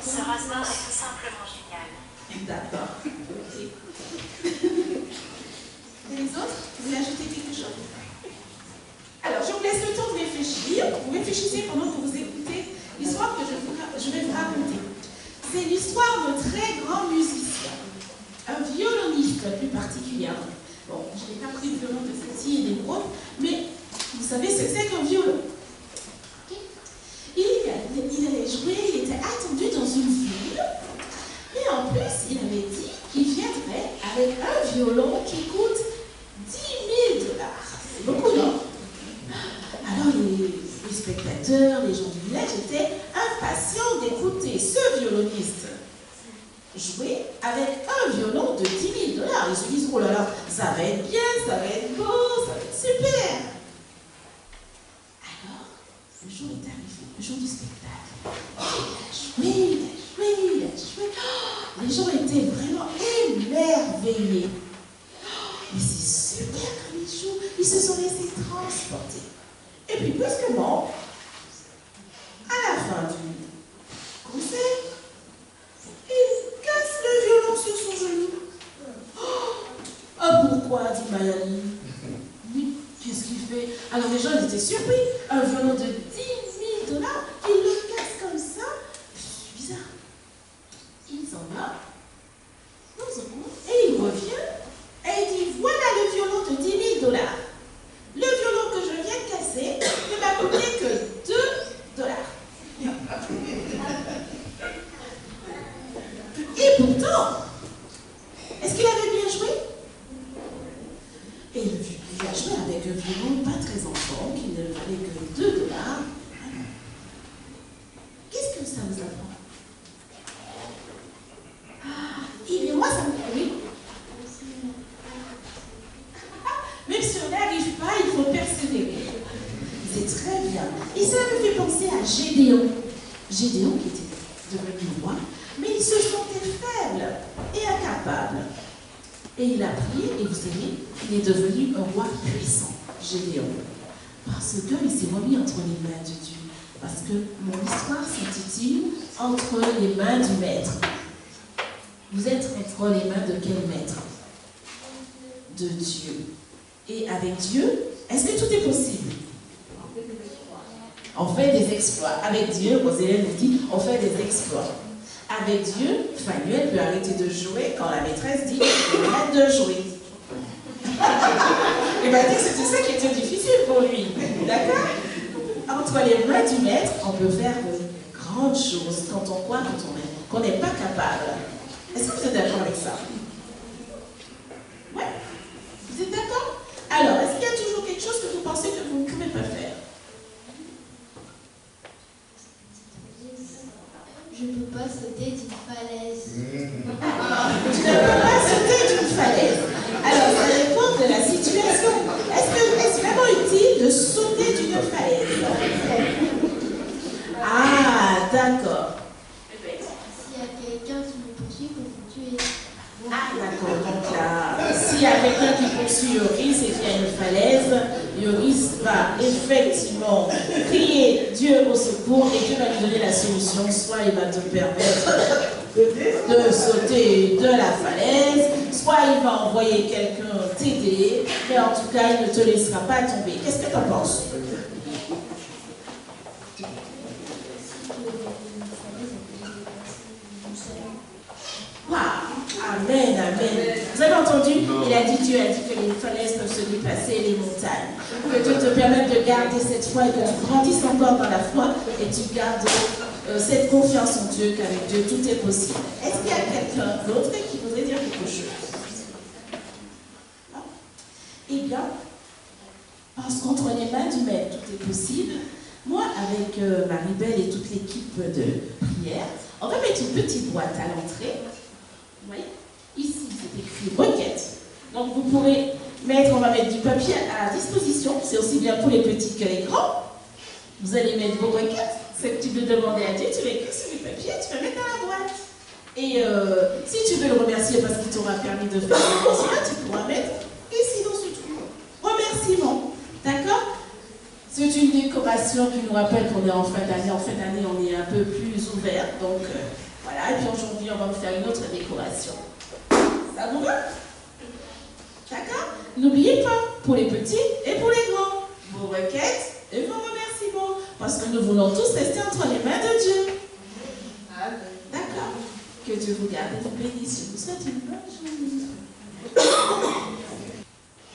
Ce rosebud est tout simplement génial. D'accord. Ok. Et les autres, vous voulez ajouter quelque chose? Alors, je vous laisse le temps de réfléchir. Vous réfléchissez pendant que vous écoutez l'histoire que je vais vous raconter. C'est l'histoire d'un très grand musicien, un violoniste plus particulièrement. Bon, je n'ai pas pris le violon de celle-ci et des autres, mais vous savez ce que c'est qu'un violon. Il allait jouer, il était attendu dans une ville, et en plus, il avait dit qu'il viendrait avec un violon qui coûte 10 000 $. C'est beaucoup, non? Alors les spectateurs, les gens du village étaient impatients d'écouter ce violoniste jouer avec un violon de 10 000 $. Ils se disent, oh là là, ça va être bien, ça va être beau, ça va être super. Alors, le jour est arrivé, le jour du spectacle. Il a joué, il a joué, il a joué. Oh, les gens étaient vraiment émerveillés. Oh, mais c'est super comme il joue. Ils se sont laissés transporter. Et puis, brusquement, à la fin du concert, il casse le violon sur son genou. Oh, ah, pourquoi, dit Mayali. Oui, qu'est-ce qu'il fait? Alors les gens ils étaient surpris. Un violon de 10 000 $, il le casse comme ça. C'est bizarre. Il s'en va, et il revient, et il dit, voilà le violon de 10 000 $. Le violon que je viens de casser ne m'a coûté que 2 $. Et pourtant, est-ce qu'il avait bien joué? Et il a joué avec un violon pas très enfant, qui ne valait que 2 $. Qu'est-ce que ça vous apprend? Eh bien, moi, ça me... Oui. Même si on n'y arrive pas, il faut persévérer. C'est très bien. Et ça me fait penser à Gédéon. Gédéon qui était devenu roi, mais il se sentait faible et incapable. Et il a prié, et vous savez, il est devenu un roi puissant, Gédéon. Parce qu'il s'est remis entre les mains de Dieu. Parce que mon histoire s'intitule « Entre les mains du maître ». Vous êtes entre les mains de quel maître? De Dieu. Et avec Dieu, est-ce que tout est possible? On fait des exploits. Avec Dieu, vos élèves nous disent, on fait des exploits. Avec Dieu, Fanuel peut arrêter de jouer quand la maîtresse dit qu'il arrête de jouer. Il m'a dit que c'était ça qui était difficile pour lui. D'accord? Entre les mains du maître, on peut faire de grandes choses quand on croit qu'on n'est pas capable. Est-ce que vous êtes d'accord avec ça? Ouais? Vous êtes d'accord? Alors, est-ce qu'il y a toujours quelque chose que vous pensez que vous ne pouvez pas faire? Je ne peux pas sauter d'une falaise. Tu ne peux pas sauter d'une falaise. Alors, ça dépend de la situation. Est-ce vraiment utile de sauter d'une falaise? Ah, d'accord. S'il y a quelqu'un qui me poursuit pour me tuer. Ah, d'accord. Donc là, s'il y a quelqu'un qui poursuit Yoris et qu'il y a une falaise, Yoris va effectivement crier Dieu au secours et Dieu va lui donner la solution. Soit il va te permettre de sauter de la falaise, soit il va envoyer quelqu'un t'aider, mais en tout cas, il ne te laissera pas tomber. Qu'est-ce que tu en penses? Wow. Amen, amen. Vous avez entendu? Il a dit, Dieu a dit que les falaises peuvent se déplacer, les montagnes. Que Dieu te permette de garder cette foi et que tu grandisses encore dans la foi et tu gardes cette confiance en Dieu, qu'avec Dieu tout est possible. Est-ce qu'il y a quelqu'un d'autre qui voudrait dire quelque chose? Non? Eh bien, parce qu'entre les mains du maître, tout est possible. Moi, avec Marie-Belle et toute l'équipe de prière, on va mettre une petite boîte à l'entrée. Vous voyez? Ici, c'est écrit requête. Donc, vous pourrez mettre, on va mettre du papier à disposition. C'est aussi bien pour les petits que les grands. Vous allez mettre vos requêtes. Ce que tu veux demander à Dieu, tu l'écris sur le papier, tu vas mettre dans la boîte. Et si tu veux le remercier parce qu'il t'aura permis de faire le concert, tu pourras mettre ici dans ce trou. Remerciement. D'accord? C'est une décoration qui nous rappelle qu'on est en fin d'année. En fin d'année, on est un peu plus ouvert. Donc, Voilà, et puis aujourd'hui, on va vous faire une autre décoration. Ça vous va? D'accord? N'oubliez pas, pour les petits et pour les grands, vos requêtes et vos remerciements. Parce que nous voulons tous rester entre les mains de Dieu. D'accord? Que Dieu vous garde et vous bénisse. Je vous souhaite une bonne journée.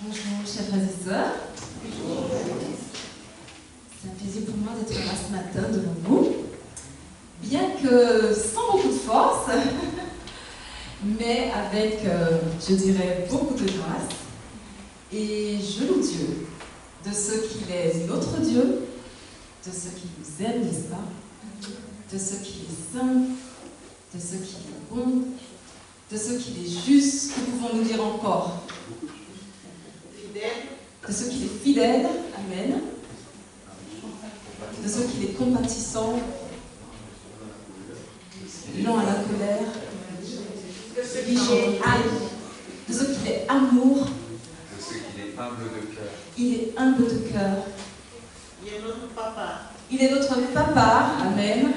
Bonjour, chers frères et sœurs. C'est un plaisir pour moi d'être là ce matin devant vous. Bien que sans beaucoup de force, mais avec, je dirais, beaucoup de grâce. Et je loue Dieu de ce qu'il est notre Dieu, de ce qu'il nous aime, n'est-ce pas? De ce qu'il est saint, de ce qu'il est bon, de ce qu'il est juste, que pouvons-nous dire encore? De ce qu'il est fidèle, amen. De ce qu'il est compatissant, lent à la colère, de ce qu'il est amour, de ce qu'il est humble de cœur. Il est humble de cœur. Il est notre papa. Il est notre papa, amen.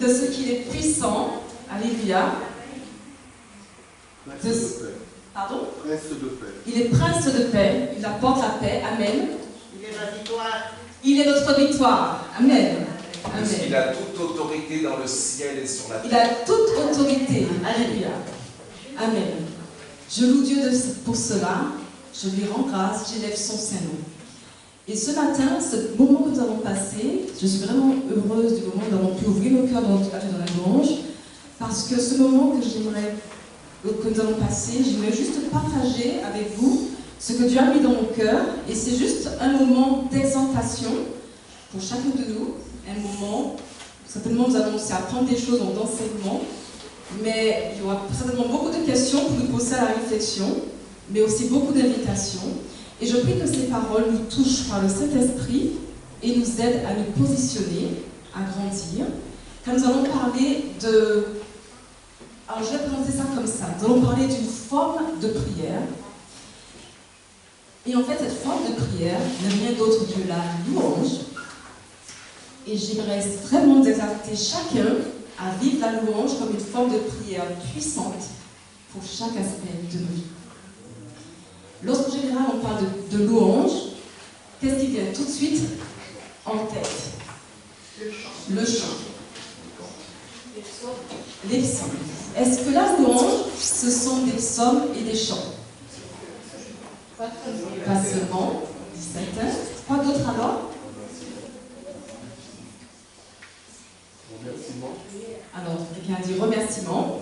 De ce qu'il est puissant, alléluia. Pardon? Prince de paix. Il est prince de paix, il apporte la paix, amen. Il est la victoire. Il est notre victoire, amen. Parce Amen. qu'il a toute autorité dans le ciel et sur la Il terre. a toute autorité, alléluia. Amen. Je loue Dieu pour cela, je lui rends grâce, j'élève son Saint-Nom. Et ce matin, ce moment que nous avons passé, je suis vraiment heureuse du moment où nous avons pu ouvrir nos cœurs dans la louange, parce que ce moment que nous avons passé, j'aimerais juste partager avec vous ce que Dieu a mis dans mon cœur, et c'est juste un moment d'exaltation pour chacun de nous, un moment, certainement nous allons aussi apprendre des choses d'enseignement, mais il y aura certainement beaucoup de questions pour nous pousser à la réflexion, mais aussi beaucoup d'invitations. Et je prie que ces paroles nous touchent par le Saint-Esprit et nous aident à nous positionner, à grandir. Quand nous allons parler de... Alors je vais présenter ça comme ça. Nous allons parler d'une forme de prière. Et en fait, cette forme de prière n'est rien d'autre que la louange. Et j'aimerais vraiment exalter chacun à vivre la louange comme une forme de prière puissante pour chaque aspect de nos vies. Lorsqu'en général on parle de louange, qu'est-ce qui vient tout de suite en tête? Le chant. Les psaumes. Est-ce que la louange, ce sont des psaumes et des chants? Pas seulement, dit certains. Quoi d'autre alors? Alors, quelqu'un a dit remerciement.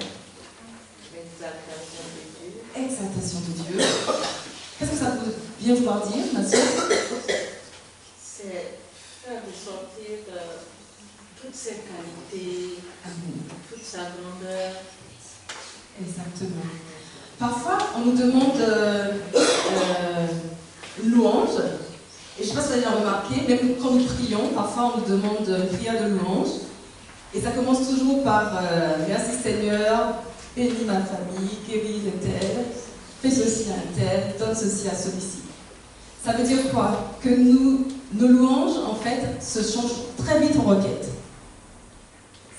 Exaltation de Dieu. Qu'est-ce que ça peut bien vouloir dire, ma soeur? C'est faire ressortir toutes ses qualités, toute sa grandeur. Exactement. Parfois, on nous demande une louange. Et je ne sais pas si vous avez remarqué, même quand nous prions, parfois on nous demande une prière de louange. Et ça commence toujours par merci Seigneur, bénis ma famille, guéris un tel, fais ceci à un tel, donne ceci à celui-ci. Ça veut dire quoi? Que nos louanges, en fait, se changent très vite en requêtes.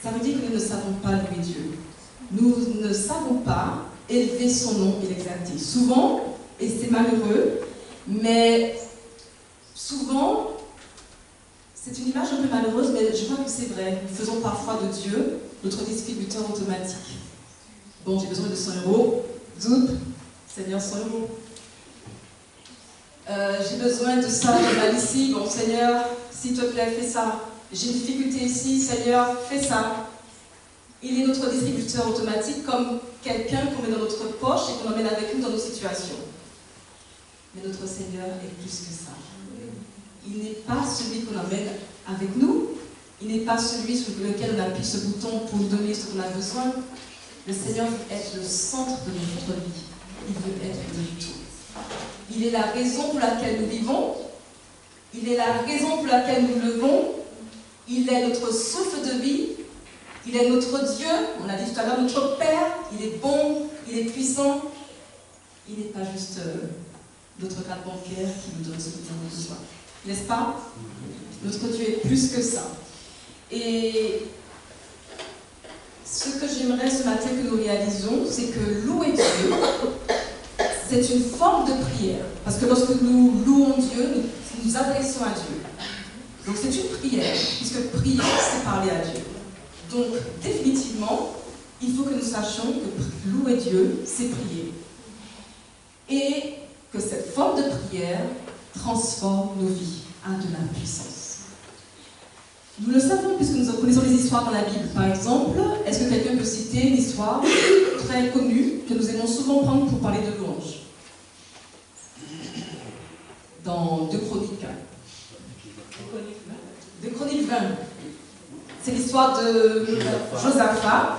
Ça veut dire que nous ne savons pas louer Dieu. Nous ne savons pas élever son nom et l'exalter. Souvent, et c'est malheureux, mais souvent, c'est une image un peu malheureuse, mais je crois que c'est vrai. Nous faisons parfois de Dieu notre distributeur automatique. Bon, j'ai besoin de 100 €. Zoup, Seigneur, 100 €. J'ai besoin de ça, de mal ici. Bon, Seigneur, s'il te plaît, fais ça. J'ai une difficulté ici, Seigneur, fais ça. Il est notre distributeur automatique, comme quelqu'un qu'on met dans notre poche et qu'on emmène avec nous dans nos situations. Mais notre Seigneur est plus que ça. Il n'est pas celui qu'on emmène avec nous. Il n'est pas celui sur lequel on appuie ce bouton pour nous donner ce qu'on a besoin. Le Seigneur veut être le centre de notre vie. Il veut être le tout. Il est la raison pour laquelle nous vivons. Il est la raison pour laquelle nous levons. Il est notre souffle de vie. Il est notre Dieu. On l'a dit tout à l'heure, notre Père. Il est bon. Il est puissant. Il n'est pas juste notre carte bancaire qui nous donne ce que nous avons besoin. N'est-ce pas? Notre Dieu est plus que ça. Et Ce que j'aimerais ce matin que nous réalisions, c'est que louer Dieu, c'est une forme de prière. Parce que lorsque nous louons Dieu, nous nous adressons à Dieu. Donc c'est une prière, puisque prier, c'est parler à Dieu. Donc définitivement, il faut que nous sachions que louer Dieu, c'est prier. Et que cette forme de prière transforme nos vies à de la puissance. Nous le savons puisque nous connaissons les histoires dans la Bible. Par exemple, est-ce que quelqu'un peut citer une histoire très connue que nous aimons souvent prendre pour parler de louange? Dans 2 Chroniques. 2 Chroniques 20. C'est l'histoire de Josaphat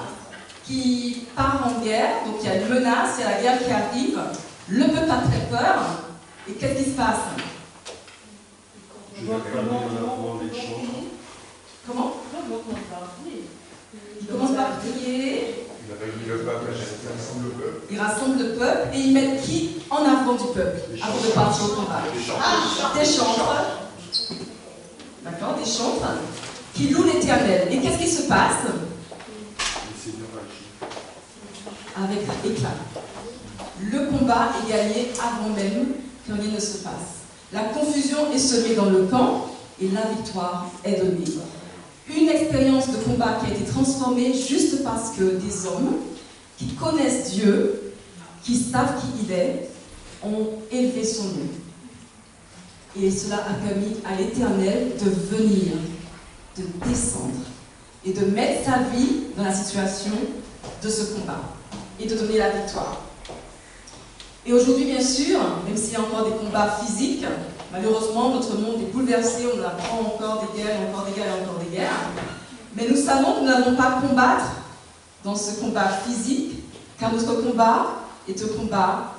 qui part en guerre. Donc il y a une menace, il y a la guerre qui arrive. Le peuple a très peur. Et qu'est-ce qui se passe? Comment? Il commence par prier. Il rassemble le peuple et il met qui en avant du peuple avant de partir au combat? Des chantres. D'accord, des chantres qui louent l'Éternel. Et qu'est-ce qui se passe? Avec éclat. Le combat est gagné avant même que rien ne se passe. La confusion est semée dans le camp et la victoire est donnée. Une expérience de combat qui a été transformée juste parce que des hommes qui connaissent Dieu, qui savent qui il est, ont élevé son nom. Et cela a permis à l'Éternel de venir, de descendre et de mettre sa vie dans la situation de ce combat et de donner la victoire. Et aujourd'hui, bien sûr, même s'il y a encore des combats physiques, malheureusement, notre monde est bouleversé, on apprend encore des guerres, encore des guerres, encore des guerres. Mais nous savons que nous n'avons pas à combattre dans ce combat physique, car notre combat est un combat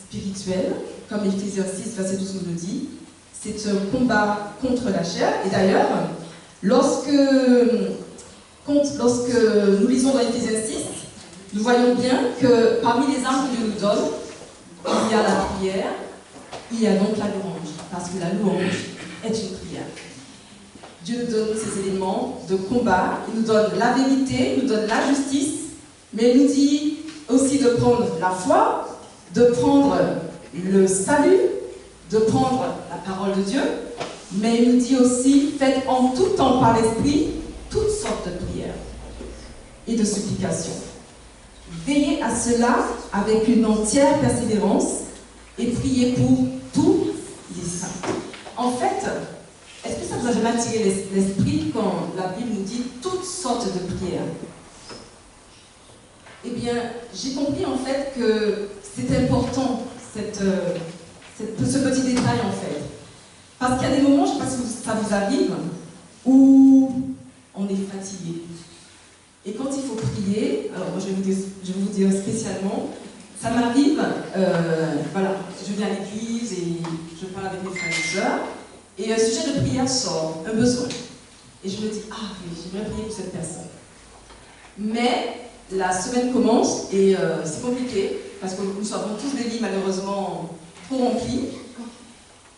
spirituel, comme Éphésiens 6, verset 12 nous le dit. C'est un combat contre la chair. Et d'ailleurs, lorsque nous lisons dans Éphésiens 6, nous voyons bien que parmi les armes que Dieu nous donne, il y a la prière, il y a donc la louange, parce que la louange est une prière. Dieu nous donne ces éléments de combat, il nous donne la vérité, il nous donne la justice, mais il nous dit aussi de prendre la foi, de prendre le salut, de prendre la parole de Dieu, mais il nous dit aussi, faites en tout temps par l'Esprit toutes sortes de prières et de supplications. Veillez à cela avec une entière persévérance et priez pour tous les saints. En fait, est-ce que ça vous a jamais attiré l'esprit quand la Bible nous dit toutes sortes de prières? Eh bien, j'ai compris en fait que c'est important ce petit détail en fait. Parce qu'il y a des moments, je ne sais pas si ça vous arrive, où on est fatigué. Et quand il faut prier, alors moi je vais vous dire spécialement, ça m'arrive, voilà, je viens à l'église et je parle avec mes frères et sœurs, et un sujet de prière sort, un besoin. Et je me dis, ah oui, j'aimerais prier pour cette personne. Mais la semaine commence et c'est compliqué, parce que nous avons tous des lits malheureusement trop remplis.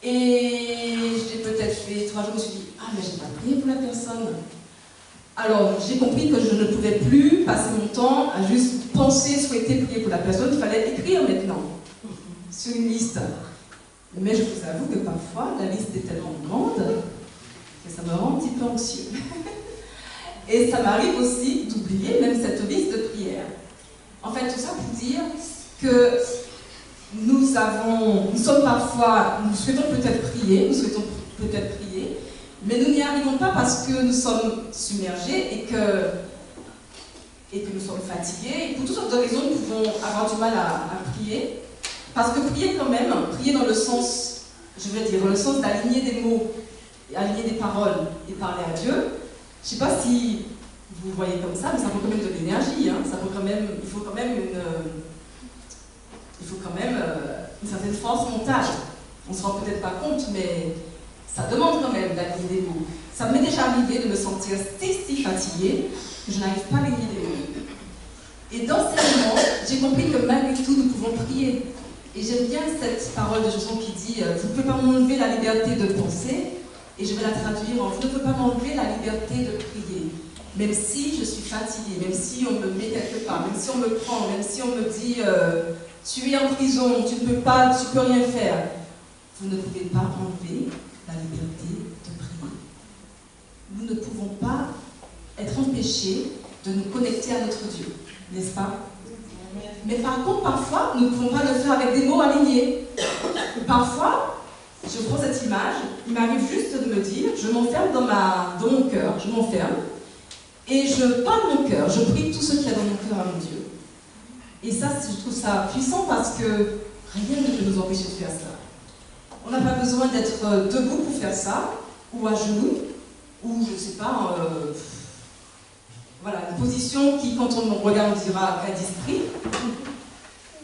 Et j'ai peut-être fait 3 jours, je me suis dit, ah mais j'ai pas prié pour la personne. Alors, j'ai compris que je ne pouvais plus passer mon temps à juste penser, souhaiter prier pour la personne. Il fallait écrire maintenant sur une liste. Mais je vous avoue que parfois, la liste est tellement grande que ça me rend un petit peu anxieux. Et ça m'arrive aussi d'oublier même cette liste de prières. En fait, tout ça pour dire que nous sommes parfois, nous souhaitons peut-être prier, mais nous n'y arrivons pas parce que nous sommes submergés et que nous sommes fatigués. Et pour toutes sortes de raisons, nous pouvons avoir du mal à prier. Parce que prier quand même, prier dans le sens, je veux dire, dans le sens d'aligner des mots, aligner des paroles et parler à Dieu. Je ne sais pas si vous voyez comme ça, mais ça prend quand même de l'énergie. Hein. Il faut quand même une certaine force mentale. On ne se rend peut-être pas compte, mais ça demande quand même d'aligner des mots. Ça m'est déjà arrivé de me sentir si fatiguée que je n'arrive pas à aligner des mots. Et dans ces moments, j'ai compris que malgré tout, nous pouvons prier. Et j'aime bien cette parole de chanson qui dit « Vous ne pouvez pas m'enlever la liberté de penser ». Et je vais la traduire en « Vous ne pouvez pas m'enlever la liberté de prier ». même si je suis fatiguée, même si on me met quelque part, même si on me prend, même si on me dit tu es en prison, tu ne peux pas, tu peux rien faire, vous ne pouvez pas enlever la liberté de prier. Nous ne pouvons pas être empêchés de nous connecter à notre Dieu, n'est-ce pas? Mais par contre, parfois, nous ne pouvons pas le faire avec des mots alignés. Parfois, je prends cette image, il m'arrive juste de me dire, je m'enferme dans mon cœur, je m'enferme, et je parle mon cœur, je prie tout ce qu'il y a dans mon cœur à mon Dieu. Et ça, je trouve ça puissant parce que rien ne peut nous empêcher de faire ça. On n'a pas besoin d'être debout pour faire ça, ou à genoux, ou je ne sais pas, voilà, une position qui, quand on regarde, on dira cas d'esprit.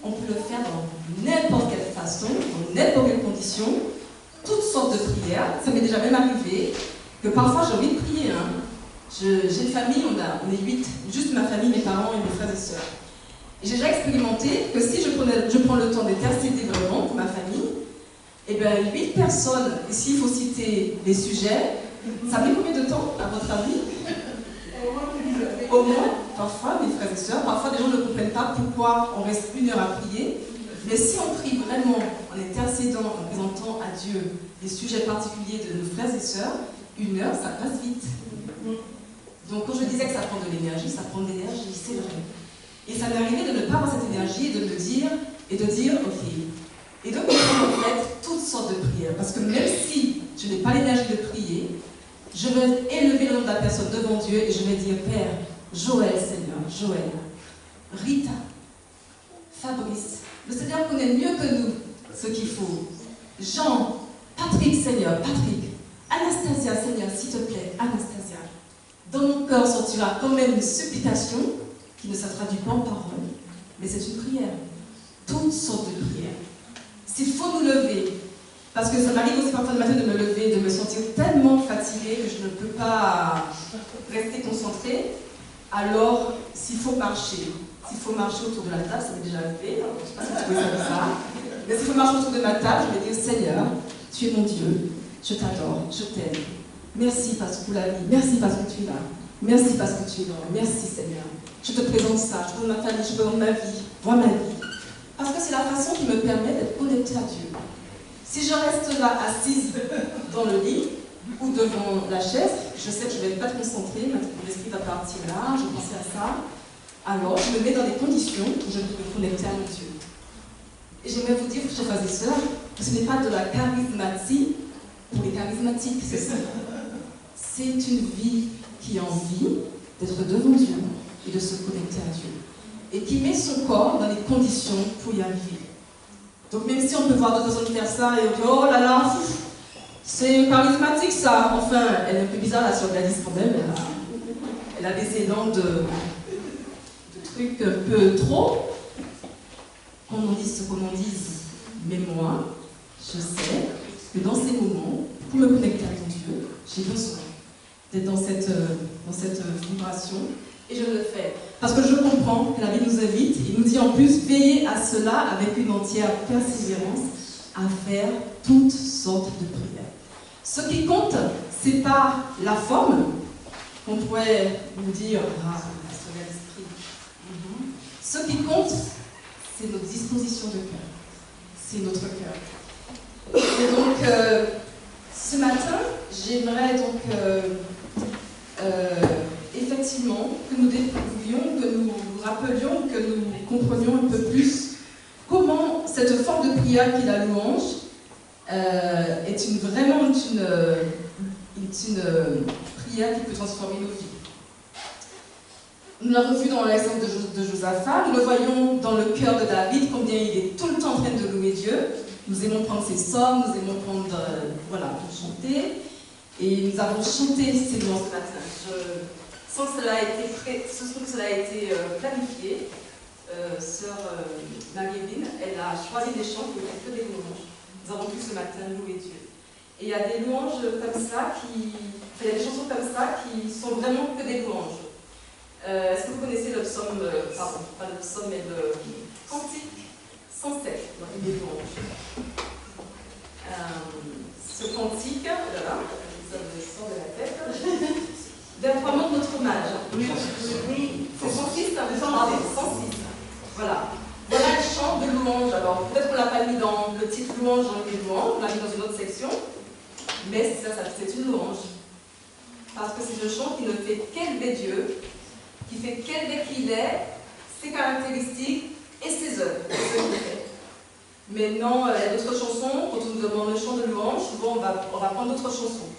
On peut le faire dans n'importe quelle façon, dans n'importe quelle condition, toutes sortes de prières. Ça m'est déjà même arrivé que parfois j'ai envie de prier. Hein. J'ai une famille, on est 8, juste ma famille, mes parents et mes frères et sœurs. Et j'ai déjà expérimenté que si je prends le temps d'intercéder vraiment pour ma famille, et bien 8 personnes, et s'il faut citer les sujets, ça met combien de temps à votre avis? Au moins, parfois, mes frères et sœurs, parfois des gens ne comprennent pas pourquoi on reste 1 heure à prier, mais si on prie vraiment en intercédant, en présentant à Dieu des sujets particuliers de nos frères et sœurs, 1 heure, ça passe vite. Donc quand je disais que ça prend de l'énergie, ça prend de l'énergie, c'est vrai. Et ça m'est arrivé de ne pas avoir cette énergie et de me dire, ok, et de comprendre en fait toutes sortes de prières, parce que même si je n'ai pas l'énergie de prier, je vais élever le nom de la personne devant Dieu et je vais dire, Père, Joël, Seigneur, Joël, Rita, Fabrice, le Seigneur connaît mieux que nous ce qu'il faut. Jean, Patrick, Seigneur, Patrick, Anastasia, Seigneur, s'il te plaît, Anastasia. Dans mon cœur sortira quand même une supplication qui ne se traduit pas en parole, mais c'est une prière. Toutes sortes de prières. S'il faut nous lever, parce que ça m'arrive aussi parfois le matin de me lever, de me sentir tellement fatiguée que je ne peux pas rester concentrée, alors s'il faut marcher autour de la table, ça m'est déjà arrivé, je ne sais pas si tu peux faire ça, mais s'il faut marcher autour de ma table, je vais dire Seigneur, tu es mon Dieu, je t'adore, je t'aime. Merci parce que pour la vie, merci parce que tu es là, merci parce que tu es là, merci Seigneur. Je te présente ça, je te présente ma famille, je te présente ma vie, vois ma vie. Parce que c'est la façon qui me permet d'être connectée à Dieu. Si je reste là assise dans le lit ou devant la chaise, je sais que je ne vais pas être concentrée, mon esprit va partir là, je vais penser à ça. Alors, je me mets dans des conditions où je peux me connecter à mon Dieu. Et j'aimerais vous dire, chers frères et sœurs, que ce n'est pas de la charismatie pour les charismatiques, c'est ça. C'est une vie qui a envie d'être devant Dieu et de se connecter à Dieu. Et qui met son corps dans les conditions pour y arriver. Donc même si on peut voir d'autres personnes faire ça et on dit oh là là, c'est charismatique ça. Enfin, elle est un peu bizarre la sœur Gladys quand même. Elle a des élans de trucs un peu trop. Qu'on en dise ce qu'on en dise. Mais moi, je sais que dans ces moments, pour me connecter à mon Dieu, j'ai besoin d'être dans cette vibration. Et je le fais. Parce que je comprends que la Bible nous invite, il nous dit en plus, veillez à cela avec une entière persévérance, à faire toutes sortes de prières. Ce qui compte, ce n'est pas la forme, qu'on pourrait nous dire, ah, c'est l'esprit. Ce qui compte, c'est notre disposition de cœur. C'est notre cœur. Et donc, ce matin, j'aimerais donc effectivement, que nous découvrions, que nous nous rappelions, que nous comprenions un peu plus comment cette forme de prière qui est la louange est vraiment une prière qui peut transformer nos vies. Nous l'avons vu dans l'exemple de Josaphat, nous le voyons dans le cœur de David, combien il est tout le temps en train de louer Dieu. Nous aimons prendre ses psaumes, nous aimons prendre, pour chanter. Et nous avons chanté ces louanges ce matin. Sans que cela ait été planifié, sœur Marie-Évine, elle a choisi des chants qui étaient que des louanges. Nous avons pu ce matin louer Dieu. Et il y a des louanges comme ça, il y a des chansons comme ça qui sont vraiment que des louanges. Est-ce que vous connaissez le psaume, pardon, pas le psaume, mais le cantique 107 dans les louanges. Ce cantique, voilà, ça me sort de la tête, déploiement de notre hommage. parce que c'est un chant qui ne fait qu'élever Dieu, qui fait qu'élever qui il est, ses caractéristiques et ses œuvres, ce qu'il fait. Maintenant, il y a d'autres chansons, quand on nous demande le chant de louange, souvent on va prendre d'autres chansons.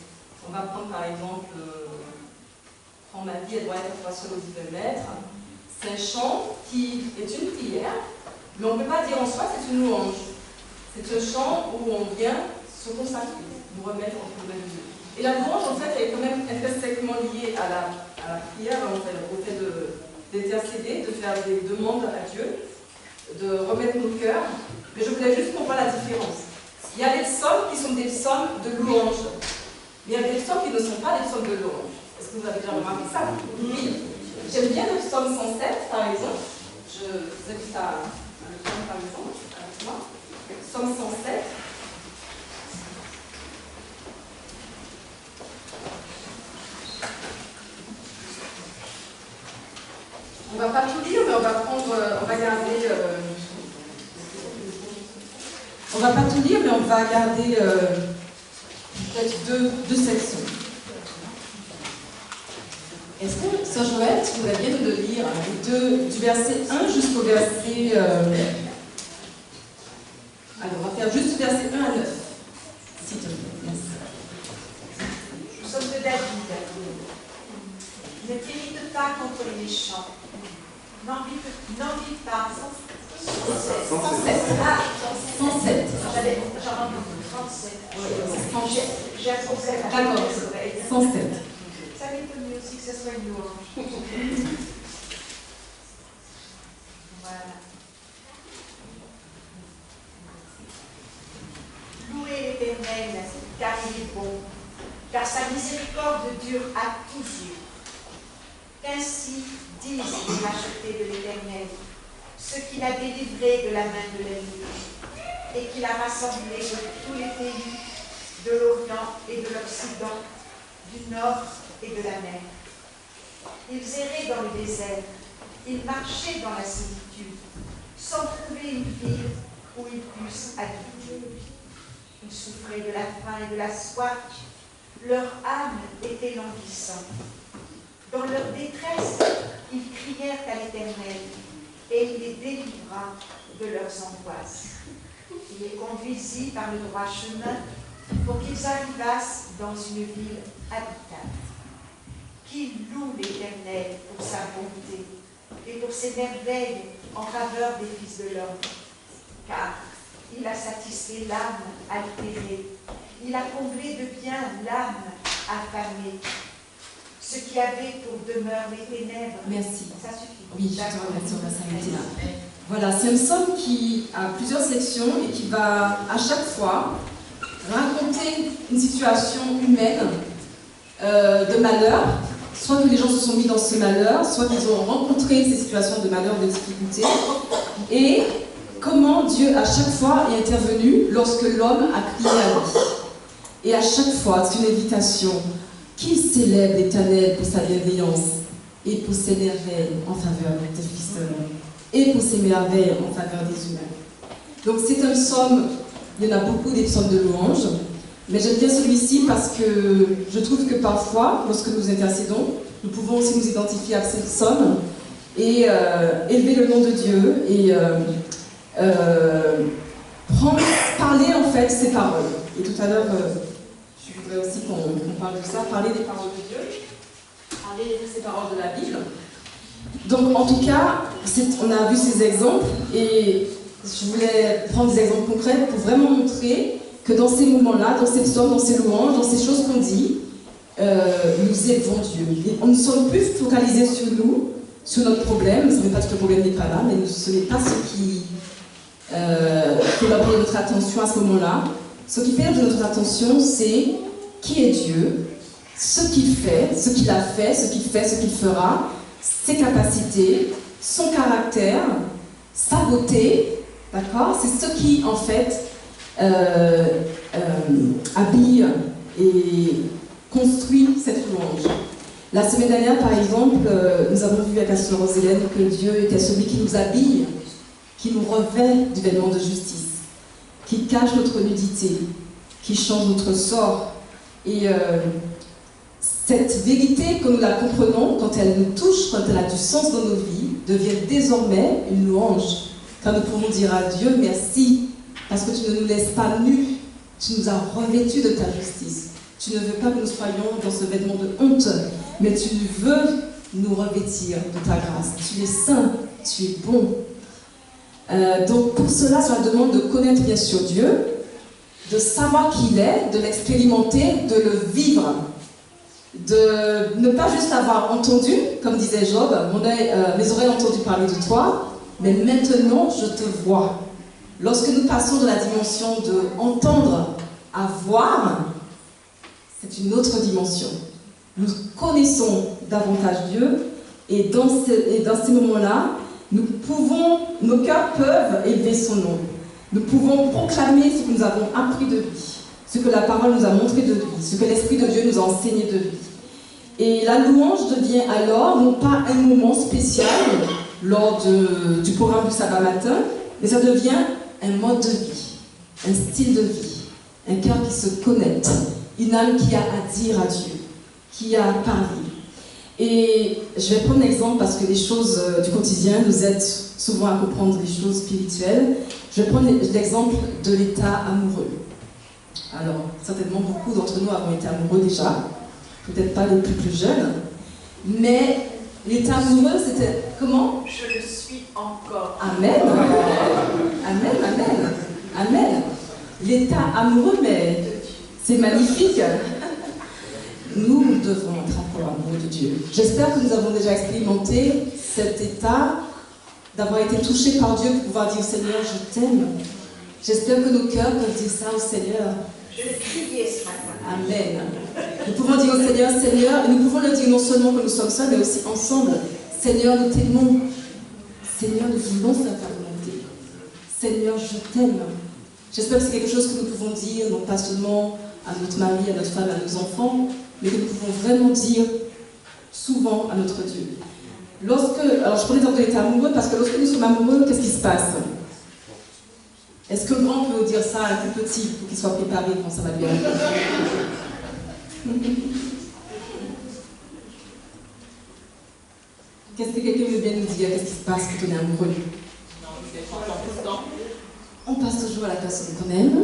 On va prendre par exemple Prends ma vie, elle doit être à toi seul au divin maître. C'est un chant qui est une prière, mais on ne peut pas dire en soi que c'est une louange. C'est un chant où on vient se consacrer, nous remettre entre les mains de Dieu. Et la louange, en fait, elle est quand même intrinsèquement liée à la prière, en fait, au fait d'intercéder, de faire des demandes à Dieu, de remettre nos cœurs. Mais je voulais juste qu'on voit la différence. Il y a des psaumes qui sont des psaumes de louange, mais il y a des psaumes qui ne sont pas des psaumes de louange. Est-ce que vous avez déjà remarqué ça? Oui. J'aime bien le psaume 107, par exemple. Je vous invite à le prendre, par exemple, avec moi. Psaume 107. On ne va pas tout lire, mais on va garder. On ne va pas tout lire, mais on va garder peut-être deux sections. Est-ce que, Sœur Joëlle, tu voudrais bien nous le lire, du verset 1 jusqu'au verset... Alors, on va faire juste du verset 1 à 9. S'il te plaît, merci. Nous sommes de David. Ne t'irrite pas contre les méchants. N'envie pas. 107. Ah, 107. J'en entends 37. J'ai un problème. D'accord, 107. Ça m'étonne aussi que ce soit une louange. Voilà. Louez l'Éternel, car il est bon, car sa miséricorde dure à toujours. Ainsi disent les rachetés de l'Éternel, ceux qu'il a délivrés de la main de l'ennemi, et qu'il a rassemblés de tous les pays, de l'Orient et de l'Occident, du Nord et de la mer. Ils erraient dans le désert, ils marchaient dans la solitude, sans trouver une ville où ils puissent habiter. Ils souffraient de la faim et de la soif, leur âme était languissante. Dans leur détresse, ils crièrent à l'Éternel, et il les délivra de leurs angoisses. Il les conduisit par le droit chemin pour qu'ils arrivassent dans une ville habitable. Qu'ils louent l'Éternel pour sa bonté et pour ses merveilles en faveur des fils de l'homme, car il a satisfait l'âme altérée, il a comblé de bien l'âme affamée. Ce qui avait pour demeure les ténèbres. Merci. Ça suffit. Oui, je te remercie, on va s'arrêter là. Voilà, c'est un psaume qui a plusieurs sections et qui va à chaque fois raconter une situation humaine de malheur, soit que les gens se sont mis dans ce malheur, soit qu'ils ont rencontré ces situations de malheur, de difficulté, et comment Dieu à chaque fois est intervenu lorsque l'homme a crié à lui. Et à chaque fois, c'est une invitation qu'il célèbre l'Éternel pour sa bienveillance et pour ses merveilles en faveur des fils de l'homme et pour ses merveilles en faveur des humains. Donc c'est un psaume, il y en a beaucoup des psaumes de louange, mais j'aime bien celui-ci parce que je trouve que parfois, lorsque nous intercédons, nous pouvons aussi nous identifier à ces psaumes et élever le nom de Dieu et parler en fait ses paroles. Et tout à l'heure, je voudrais aussi qu'on parle de ça, parler des paroles de Dieu, parler de ces paroles de la Bible. Donc en tout cas, on a vu ces exemples et je voulais prendre des exemples concrets pour vraiment montrer que dans ces moments-là, dans ces psaumes, dans ces louanges, dans ces choses qu'on dit, nous élevons Dieu. Et on ne sommes plus focalisés sur nous, sur notre problème. Ce n'est pas que le problème n'est pas là, mais ce n'est pas ce qui fait l'objet de notre attention à ce moment-là. Ce qui fait l'objet de notre attention, c'est qui est Dieu, ce qu'il fait, ce qu'il a fait, ce qu'il fait, ce qu'il fera, ses capacités, son caractère, sa beauté, d'accord? C'est ce qui, en fait, habille et construit cette louange. La semaine dernière, par exemple, nous avons vu avec la sœur Roselène que Dieu était celui qui nous habille, qui nous revêt du vêtement de justice, qui cache notre nudité, qui change notre sort. Et Cette vérité, que nous la comprenons, quand elle nous touche, quand elle a du sens dans nos vies, devient désormais une louange. Quand nous pouvons dire à Dieu merci, parce que tu ne nous laisses pas nus, tu nous as revêtus de ta justice. Tu ne veux pas que nous soyons dans ce vêtement de honte, mais tu veux nous revêtir de ta grâce. Tu es saint, tu es bon. Donc pour cela demande de connaître bien sûr Dieu, de savoir qui il est, de l'expérimenter, de le vivre, de ne pas juste avoir entendu, comme disait Job, mes oreilles ont entendu parler de toi, mais maintenant je te vois. Lorsque nous passons de la dimension de entendre à voir, c'est une autre dimension. Nous connaissons davantage Dieu, et dans ces moments-là, nos cœurs peuvent élever son nom. Nous pouvons proclamer ce que nous avons appris de lui, ce que la parole nous a montré de lui, ce que l'Esprit de Dieu nous a enseigné de lui. Et la louange devient alors non pas un moment spécial lors du programme du sabbat matin, mais ça devient un mode de vie, un style de vie, un cœur qui se connecte, une âme qui a à dire à Dieu, qui a à parler. Et je vais prendre un exemple parce que les choses du quotidien nous aident souvent à comprendre les choses spirituelles. Je vais prendre l'exemple de l'état amoureux. Alors, certainement beaucoup d'entre nous avons été amoureux déjà, peut-être pas les plus jeunes, mais l'état amoureux, c'était comment? Je le suis encore. Amen. Amen, amen, amen. L'état amoureux, mais c'est magnifique. Nous devons être encore amoureux de Dieu. J'espère que nous avons déjà expérimenté cet état d'avoir été touchés par Dieu pour pouvoir dire Seigneur, je t'aime. J'espère que nos cœurs peuvent dire ça au Seigneur. Je l'ai crié ce matin. Amen. Nous pouvons dire au Seigneur, Seigneur, et nous pouvons le dire non seulement que nous sommes seuls, mais aussi ensemble. Seigneur, nous t'aimons. Seigneur, nous voulons faire ta volonté. Seigneur, je t'aime. J'espère que c'est quelque chose que nous pouvons dire, non pas seulement à notre mari, à notre femme, à nos enfants, mais que nous pouvons vraiment dire souvent à notre Dieu. Alors je prends l'exemple de l'état amoureux, parce que lorsque nous sommes amoureux, qu'est-ce qui se passe? Est-ce que le grand peut dire ça à un plus petit pour qu'il soit préparé quand ça va bien? Qu'est-ce que quelqu'un veut bien nous dire? Qu'est-ce qui se passe quand on est amoureux? On passe toujours à la personne qu'on aime.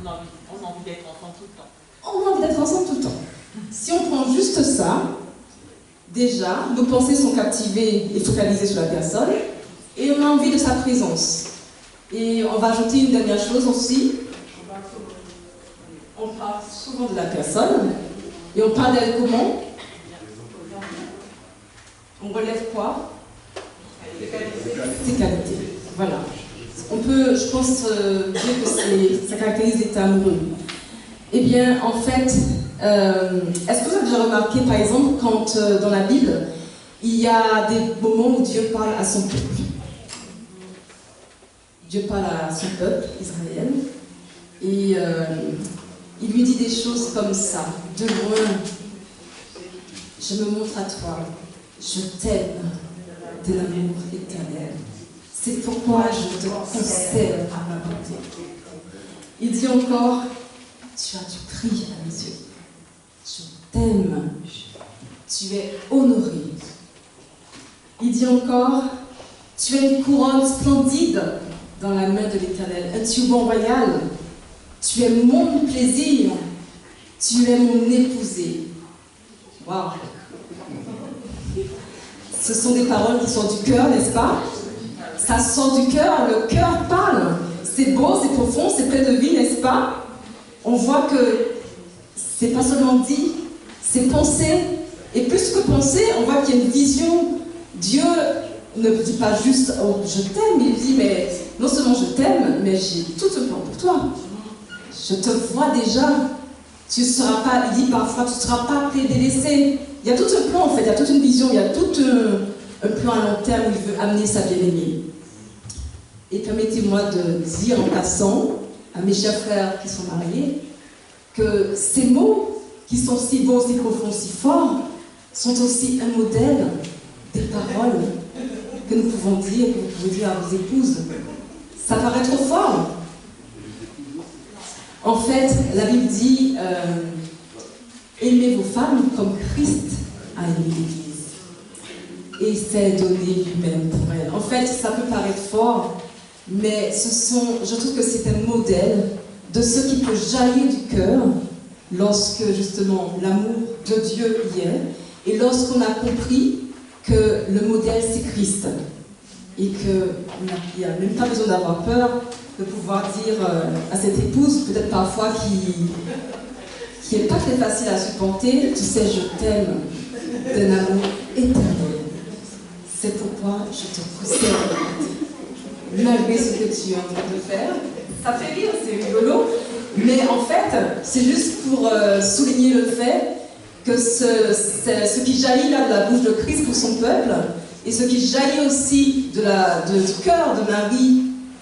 On a envie d'être ensemble tout le temps. On a envie d'être ensemble tout le temps. Si on prend juste ça, déjà, nos pensées sont captivées et focalisées sur la personne, et on a envie de sa présence. Et on va ajouter une dernière chose aussi. On parle souvent de la personne, et on parle d'elle comment? On relève quoi? Ses qualités. Voilà. On peut, je pense, dire que ça caractérise l'état amoureux. Eh bien, en fait, est-ce que vous avez déjà remarqué, par exemple, quand dans la Bible, il y a des moments où Dieu parle à son peuple. Dieu parle à son peuple, Israël, et il lui dit des choses comme ça. De loin, je me montre à toi, je t'aime de l'amour éternel. C'est pourquoi je te conserve à ma bonté. Il dit encore, tu as du prix à mes yeux. Je t'aime. Tu es honoré. Il dit encore, tu as une couronne splendide dans la main de l'Éternel, un turban royal. Tu es mon plaisir. Tu es mon épousée. Waouh! Ce sont des paroles qui sortent du cœur, n'est-ce pas? Ça sort du cœur, le cœur parle. C'est beau, c'est profond, c'est plein de vie, n'est-ce pas? On voit que c'est pas seulement dit, c'est pensé. Et plus que penser, on voit qu'il y a une vision. Dieu ne dit pas juste oh, je t'aime, il dit mais non seulement je t'aime, mais j'ai tout un plan pour toi. Je te vois déjà. Tu ne seras pas, il dit parfois, tu ne seras pas appelé délaissé. Il y a tout un plan en fait, il y a toute une vision, il y a tout un plan à long terme où il veut amener sa bien-aimée. Et permettez-moi de dire en passant à mes chers frères qui sont mariés que ces mots qui sont si beaux, si profonds, si forts sont aussi un modèle des paroles que nous pouvons dire, que vous pouvez dire à vos épouses. Ça paraît trop fort. En fait, la Bible dit aimez vos femmes comme Christ a aimé l'Église. Et s'est donné lui-même pour elle. En fait, ça peut paraître fort, mais je trouve que c'est un modèle de ce qui peut jaillir du cœur lorsque justement l'amour de Dieu y est, et lorsqu'on a compris que le modèle c'est Christ, et qu'il n'y a même pas besoin d'avoir peur de pouvoir dire à cette épouse, peut-être parfois qui n'est pas très facile à supporter, tu sais, je t'aime d'un amour éternel. C'est pourquoi je te conserve malgré ce que tu es en train de faire. Ça fait rire, c'est rigolo, mais en fait, c'est juste pour souligner le fait que ce qui jaillit là de la bouche de Christ pour son peuple, et ce qui jaillit aussi du cœur de Marie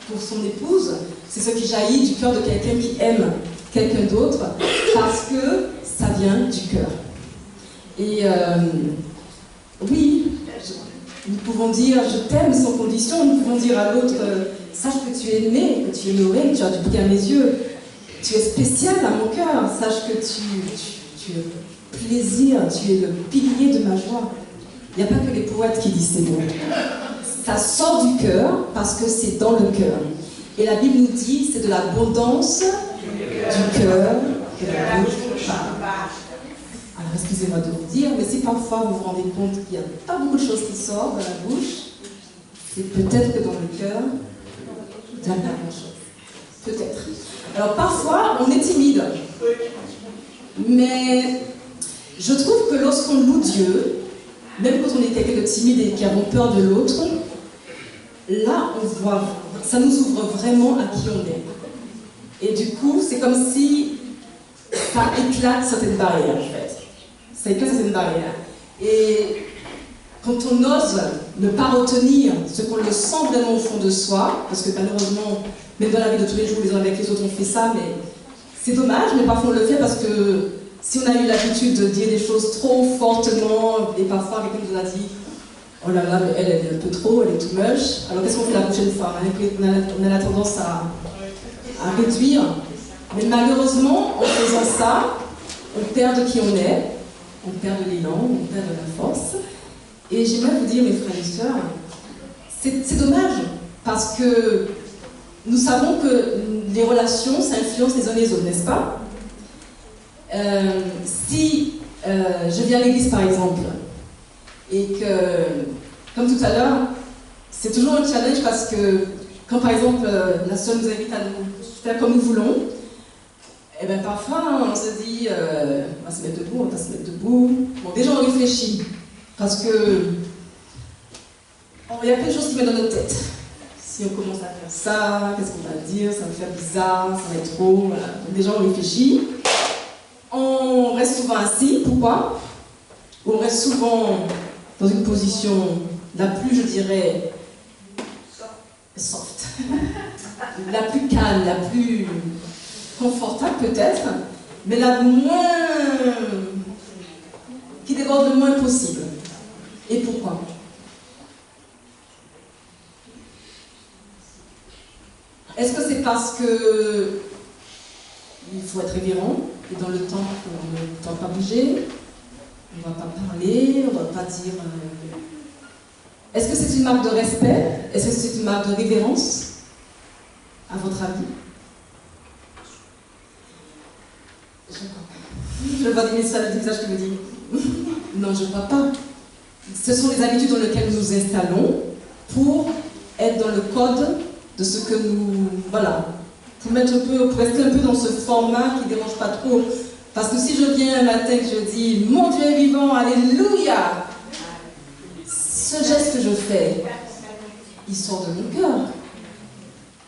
pour son épouse, c'est ce qui jaillit du cœur de quelqu'un qui aime quelqu'un d'autre, parce que ça vient du cœur. Et oui, nous pouvons dire « je t'aime » sans condition, nous pouvons dire à l'autre « sache que tu es aimé, que tu es honoré, que tu as du bruit à mes yeux, tu es spécial à mon cœur, sache que tu es plaisir, tu es le pilier de ma joie ». Il n'y a pas que les poètes qui disent ces mots. Ça sort du cœur parce que c'est dans le cœur. Et la Bible nous dit c'est de l'abondance du cœur que la bouche parle. Alors excusez-moi de vous dire, mais si parfois vous vous rendez compte qu'il n'y a pas beaucoup de choses qui sortent de la bouche, c'est peut-être que dans le cœur, il n'y a pas grand-chose. Peut-être. Alors parfois, on est timide. Mais je trouve que lorsqu'on loue Dieu, même quand on est quelqu'un de timide et qui avons peur de l'autre, là, on voit, ça nous ouvre vraiment à qui on est. Et du coup, c'est comme si ça éclate certaines barrières, en fait. Ça éclate certaines barrières. Et quand on ose ne pas retenir ce qu'on le sent vraiment au fond de soi, parce que malheureusement, même dans la vie de tous les jours, les uns avec les autres, on fait ça, mais c'est dommage, mais parfois on le fait parce que si on a eu l'habitude de dire des choses trop fortement, et parfois quelqu'un nous a dit « oh là là, mais elle est un peu trop, elle est too much », alors qu'est-ce qu'on fait la prochaine fois? On a la tendance à réduire. Mais malheureusement, en faisant ça, on perd de qui on est, on perd de l'élan, on perd de la force. Et j'aimerais vous dire, mes frères et sœurs, c'est dommage, parce que nous savons que les relations s'influencent les uns les autres, n'est-ce pas? Si je viens à l'église par exemple, et que, comme tout à l'heure, c'est toujours un challenge parce que quand par exemple la sœur nous invite à nous faire comme nous voulons, et bien parfois on se dit on va se mettre debout, on va se mettre debout. Bon, déjà on réfléchit parce que il y a plein de choses qui mettent dans nos têtes. Si on commence à faire ça, qu'est-ce qu'on va dire? Ça va faire bizarre, ça va être trop. Voilà. Donc déjà on réfléchit. On reste souvent assis, pourquoi? On reste souvent dans une position la plus, je dirais, soft, la plus calme, la plus confortable peut-être, mais la moins, qui déborde le moins possible. Et pourquoi? Est-ce que c'est parce que il faut être révérent? Et dans le temps, on ne doit pas bouger, on ne va pas parler, on ne va pas dire... Est-ce que c'est une marque de respect? Est-ce que c'est une marque de révérence? À votre avis? Je vois des visages qui me disent non, je ne crois pas. Ce sont les habitudes dans lesquelles nous nous installons pour être dans le code de ce que nous... Voilà. Pour rester un peu dans ce format qui ne dérange pas trop. Parce que si je viens un matin et que je dis « Mon Dieu est vivant, alléluia !» ce geste que je fais, il sort de mon cœur.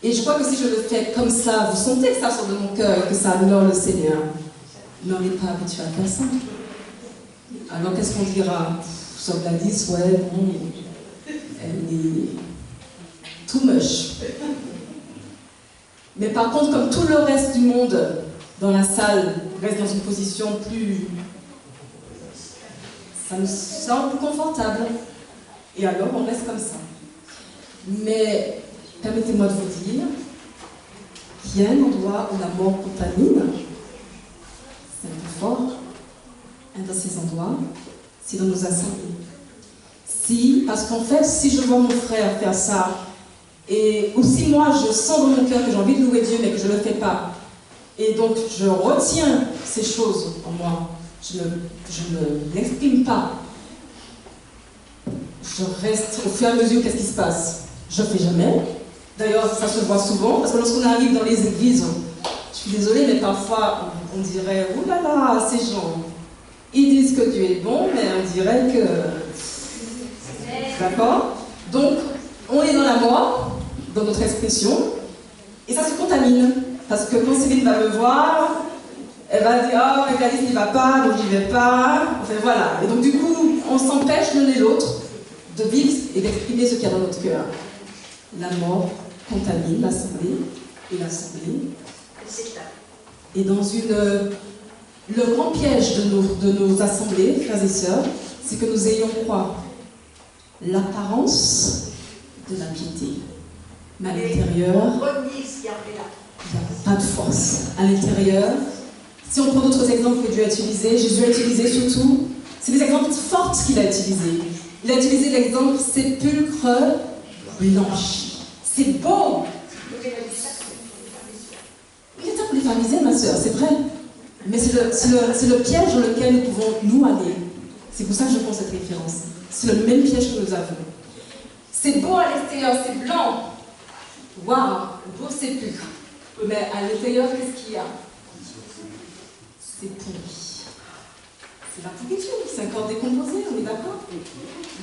Et je crois que si je le fais comme ça, vous sentez que ça sort de mon cœur et que ça honore le Seigneur. Mais on n'est pas habitué à faire ça. Alors qu'est-ce qu'on dira? Sur Gladys, ouais, bon, elle est too much. Mais par contre, comme tout le reste du monde dans la salle reste dans une position plus... ça nous semble plus confortable. Et alors, on reste comme ça. Mais permettez-moi de vous dire qu'il y a un endroit où la mort contamine. C'est un peu fort. dans ces endroits, c'est dans nos assemblées. Si, parce qu'en fait, si je vois mon frère faire ça, ou si moi je sens dans mon cœur que j'ai envie de louer Dieu mais que je ne le fais pas, et donc je retiens ces choses en moi, je ne l'exprime pas, je reste au fur et à mesure, qu'est-ce qui se passe? Je ne fais jamais. D'ailleurs, ça se voit souvent, parce que lorsqu'on arrive dans les églises, je suis désolée, mais parfois on dirait, oh là là, ces gens, ils disent que Dieu est bon, mais on dirait que... D'accord? Donc, on est dans la mort, dans notre expression, et ça se contamine. Parce que quand Céline va me voir, elle va dire, oh, Gladys n'y va pas, donc j'y vais pas. Enfin voilà. Et donc du coup, on s'empêche l'un et l'autre de vivre et d'exprimer ce qu'il y a dans notre cœur. La mort contamine l'assemblée, et l'assemblée. Et dans le grand piège de nos assemblées, frères et sœurs, c'est que nous ayons quoi? L'apparence de la piété. Mais à l'intérieur, il n'y a pas de force. À l'intérieur, si on prend d'autres exemples que Dieu a utilisés, Jésus a utilisé surtout, c'est des exemples forts qu'il a utilisés. Il a utilisé l'exemple sépulcre blanchi. C'est beau. Il était pour les pharisiens, ma soeur, c'est vrai. Mais c'est le piège dans lequel nous pouvons nous aller. C'est pour ça que je prends cette référence. C'est le même piège que nous avons. C'est beau à l'extérieur, c'est blanc. Waouh, beau sépulcre. Mais à l'intérieur, qu'est-ce qu'il y a? C'est pourri. C'est la pourriture, c'est un corps décomposé, on est d'accord?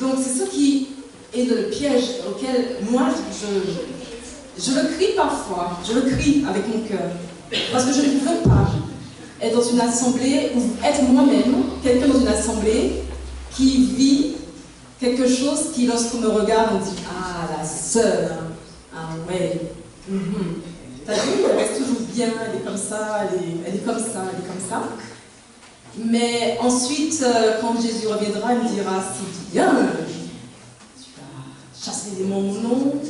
Donc c'est ce qui est le piège auquel moi, je le crie parfois. Je le crie avec mon cœur. Parce que je ne veux pas être dans une assemblée, ou être moi-même, quelqu'un dans une assemblée qui vit quelque chose qui, lorsqu'on me regarde, on dit « Ah, la sœur, ah ouais, t'as vu, elle reste toujours bien, elle est comme ça, elle est comme ça, elle est comme ça. » Mais ensuite, quand Jésus reviendra, il me dira « C'est bien, tu as chassé les démons au nom, tu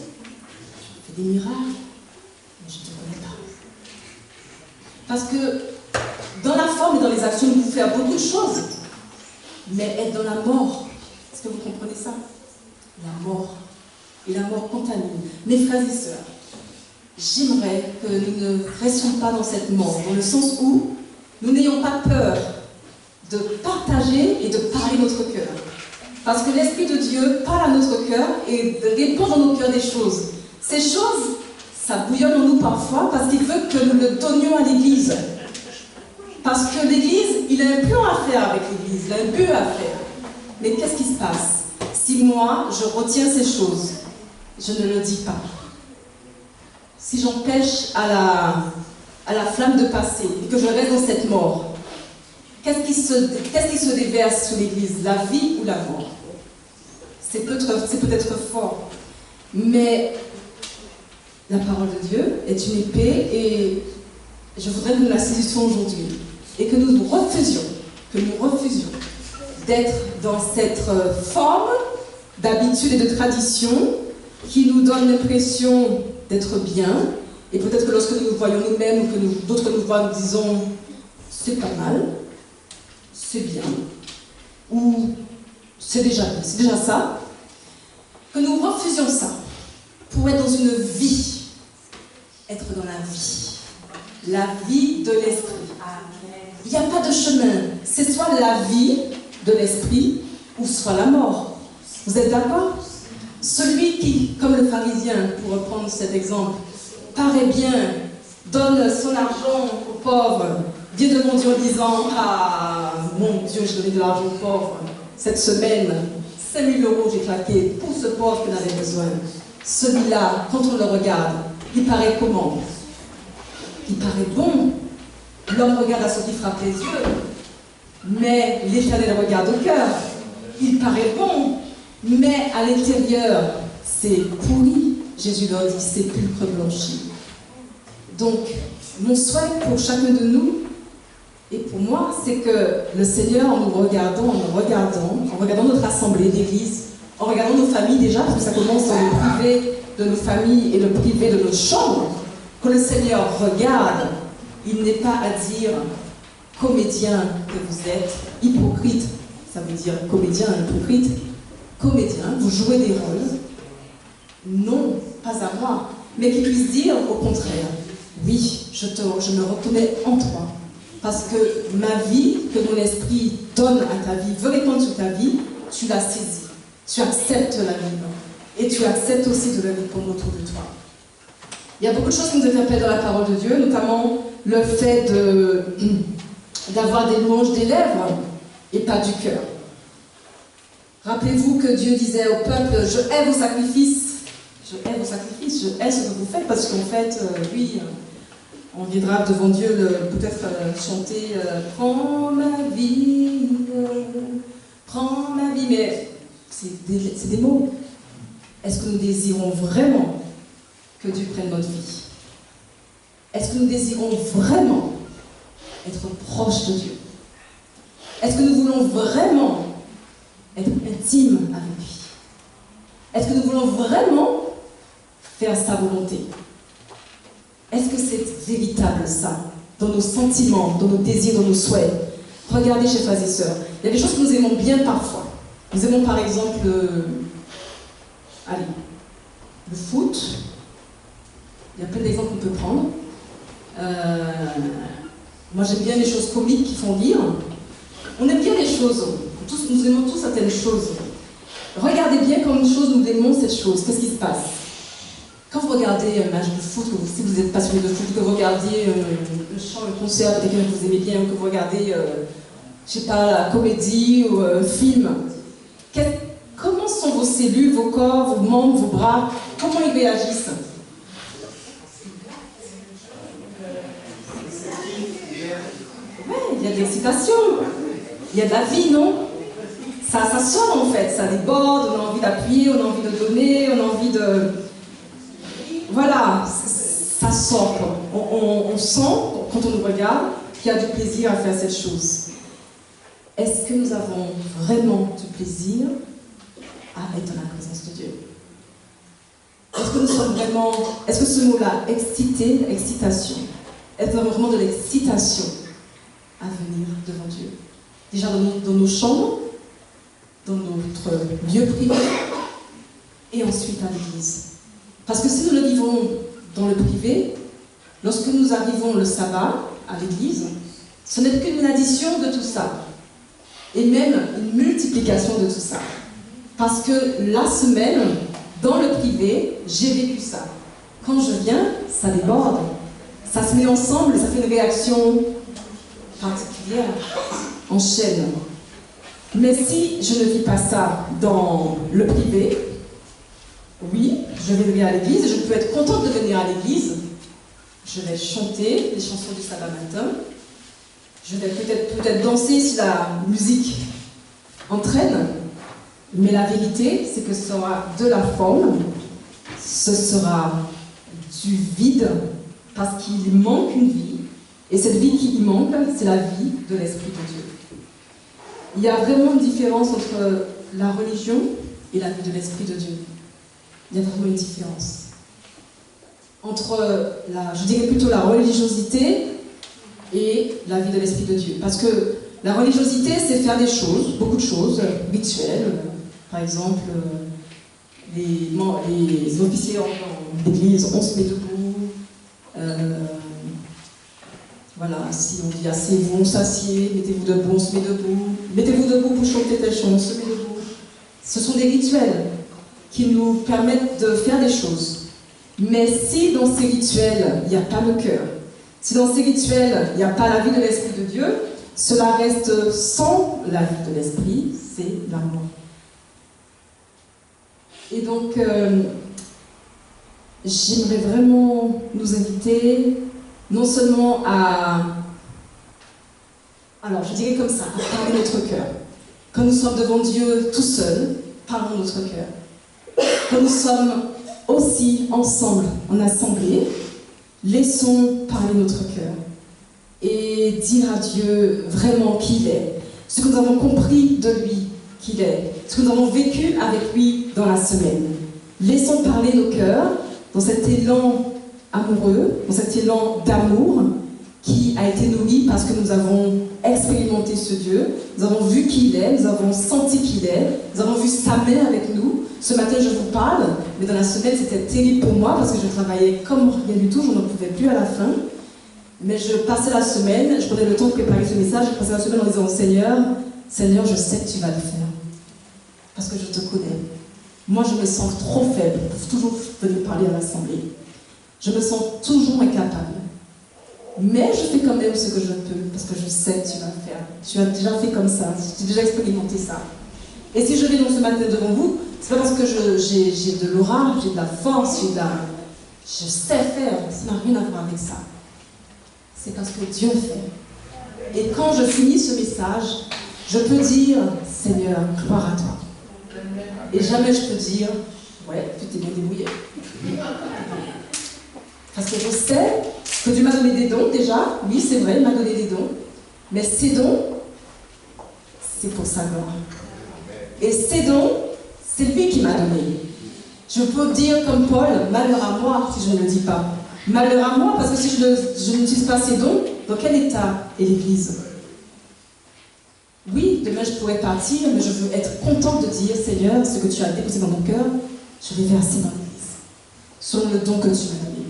fais des miracles, mais je ne te connais pas. » Parce que dans la forme et dans les actions, nous pouvons faire beaucoup de choses, mais être dans la mort, est-ce que vous comprenez ça? La mort. Et la mort contamine. Mes frères et sœurs, j'aimerais que nous ne restions pas dans cette mort, dans le sens où nous n'ayons pas peur de partager et de parler notre cœur. Parce que l'Esprit de Dieu parle à notre cœur et répond dans nos cœurs des choses. Ces choses, ça bouillonne en nous parfois parce qu'il veut que nous le donnions à l'Église. Parce que l'Église, il a un plan à faire avec l'Église, il a un but à faire. Mais qu'est-ce qui se passe? Si moi, je retiens ces choses, je ne le dis pas. Si j'empêche à la flamme de passer et que je reste dans cette mort, qu'est-ce qui se déverse sur l'Église? La vie ou la mort? C'est peut-être fort, mais la parole de Dieu est une épée et je voudrais que nous la saisissions aujourd'hui et que nous refusions d'être dans cette forme d'habitude et de tradition qui nous donne l'impression d'être bien. Et peut-être que lorsque nous nous voyons nous-mêmes ou que d'autres nous voient, nous disons c'est pas mal, c'est bien, ou c'est déjà ça. Que nous refusions ça pour être dans une vie, être dans la vie de l'esprit. Il n'y a pas de chemin, c'est soit la vie de l'esprit ou soit la mort. Vous êtes d'accord? Celui qui, comme le pharisien, pour reprendre cet exemple, paraît bien, donne son argent aux pauvres, vient devant Dieu en disant « Ah, mon Dieu, je donnais de l'argent aux pauvres. Cette semaine, 5 000 € j'ai claqué pour ce pauvre qui en avait besoin. » Celui-là, quand on le regarde, il paraît comment? Il paraît bon. L'homme regarde à ce qui frappe les yeux, mais l'Éternel regarde au cœur. Il paraît bon, mais à l'intérieur, c'est pourri. Jésus leur dit sépulcre blanchi. Donc, mon souhait pour chacun de nous, et pour moi, c'est que le Seigneur, en nous regardant, en regardant notre assemblée d'église, en regardant nos familles déjà, parce que ça commence dans le privé de nos familles et le privé de nos chambres, que le Seigneur regarde, il n'est pas à dire comédien que vous êtes, hypocrite, ça veut dire comédien, hypocrite, comédien, vous jouez des rôles, non, pas à moi, mais qui puisse dire au contraire, oui, je me reconnais en toi, parce que ma vie, que mon esprit donne à ta vie, veut répondre sur ta vie, tu la saisis, tu acceptes la vie, et tu acceptes aussi de la répondre autour de toi. Il y a beaucoup de choses qui nous interpellent dans la parole de Dieu, notamment le fait d'avoir des louanges des lèvres et pas du cœur. Rappelez-vous que Dieu disait au peuple, je hais vos sacrifices, je hais ce que vous faites, parce qu'en fait, oui, on viendra devant Dieu peut-être chanter prends ma vie, mais c'est des mots. Est-ce que nous désirons vraiment que Dieu prenne notre vie? Est-ce que nous désirons vraiment être proches de Dieu? Est-ce que nous voulons vraiment être intimes avec lui? Est-ce que nous voulons vraiment faire sa volonté? Est-ce que c'est véritable ça, dans nos sentiments, dans nos désirs, dans nos souhaits? Regardez, chers frères et sœurs, il y a des choses que nous aimons bien parfois. Nous aimons par exemple, le foot. Il y a plein d'exemples qu'on peut prendre. Moi j'aime bien les choses comiques qui font rire. On aime bien les choses. Nous aimons tous certaines choses. Regardez bien comme une chose, nous aimons cette chose. Qu'est-ce qui se passe? Quand vous regardez un match de foot, si vous êtes passionné de foot, que vous regardiez un chant, un concert de quelqu'un que vous aimez bien, ou que vous regardez, je sais pas, la comédie ou un film, comment sont vos cellules, vos corps, vos membres, vos bras? Comment ils réagissent? Il y a de l'excitation, il y a de la vie, non? Ça sort en fait, ça déborde, on a envie d'appuyer, on a envie de donner, on a envie de... Voilà, ça sort. On sent, quand on nous regarde, qu'il y a du plaisir à faire cette chose. Est-ce que nous avons vraiment du plaisir à être dans la présence de Dieu? Est-ce que nous sommes vraiment... Est-ce que ce mot-là, excité, excitation, est-ce vraiment de l'excitation à venir devant Dieu? Déjà dans nos chambres, dans notre lieu privé, et ensuite à l'église. Parce que si nous le vivons dans le privé, lorsque nous arrivons le sabbat à l'église, ce n'est qu'une addition de tout ça. Et même une multiplication de tout ça. Parce que la semaine, dans le privé, j'ai vécu ça. Quand je viens, ça déborde. Ça se met ensemble, ça fait une réaction particulière, en chaîne. Mais si je ne vis pas ça dans le privé, oui, je vais venir à l'église et je peux être contente de venir à l'église. Je vais chanter les chansons du sabbat matin. Je vais peut-être danser si la musique entraîne. Mais la vérité, c'est que ce sera de la forme, ce sera du vide, parce qu'il manque une vie. Et cette vie qui y manque, c'est la vie de l'Esprit de Dieu. Il y a vraiment une différence entre la religion et la vie de l'Esprit de Dieu. Il y a vraiment une différence. Entre, je dirais plutôt la religiosité et la vie de l'Esprit de Dieu. Parce que la religiosité, c'est faire des choses, beaucoup de choses, rituelles. Par exemple, les officiers en l'église, on se met debout. Voilà, si on dit asseyez-vous, on s'assied, mettez-vous debout, on se met debout. Mettez-vous debout pour chanter telle chanson, on se met debout. Ce sont des rituels qui nous permettent de faire des choses. Mais si dans ces rituels, il n'y a pas le cœur, si dans ces rituels, il n'y a pas la vie de l'Esprit de Dieu, cela reste sans la vie de l'Esprit, c'est la mort. Et donc, j'aimerais vraiment nous inviter, non seulement alors je dirais comme ça, à parler notre cœur. Quand nous sommes devant Dieu tout seuls, parlons notre cœur. Quand nous sommes aussi ensemble, en assemblée, laissons parler notre cœur et dire à Dieu vraiment qui il est, ce que nous avons compris de lui qu'il est, ce que nous avons vécu avec lui dans la semaine. Laissons parler nos cœurs dans cet élan amoureux, dans cet élan d'amour qui a été nourrie parce que nous avons expérimenté ce Dieu, nous avons vu qui il est, nous avons senti qui il est, nous avons vu sa main avec nous. Ce matin, je vous parle, mais dans la semaine, c'était terrible pour moi parce que je travaillais comme rien du tout, je n'en pouvais plus à la fin. Mais je passais la semaine, je prenais le temps de préparer ce message, je passais la semaine en disant au Seigneur, Seigneur, je sais que tu vas le faire, parce que je te connais. Moi, je me sens trop faible pour toujours venir parler à l'assemblée. Je me sens toujours incapable. Mais je fais quand même ce que je peux, parce que je sais que tu vas le faire. Tu as déjà fait comme ça, tu as déjà expérimenté ça. Et si je viens donc ce matin devant vous, c'est pas parce que j'ai de l'aura, j'ai de la force, je sais faire, ça n'a rien à voir avec ça. C'est parce que Dieu fait. Et quand je finis ce message, je peux dire, Seigneur, gloire à toi. Et jamais je peux dire, ouais, tu t'es bien débrouillé. Parce que je sais que Dieu m'a donné des dons déjà. Oui, c'est vrai, il m'a donné des dons. Mais ces dons, c'est pour sa gloire. Et ces dons, c'est lui qui m'a donné. Je peux dire comme Paul, malheur à moi si je ne le dis pas. Malheur à moi, parce que si je n'utilise pas ces dons, dans quel état est l'Église? Oui, demain je pourrais partir, mais je veux être contente de dire, Seigneur, ce que tu as déposé dans mon cœur, je vais verser dans l'Église, selon le don que tu m'as donné.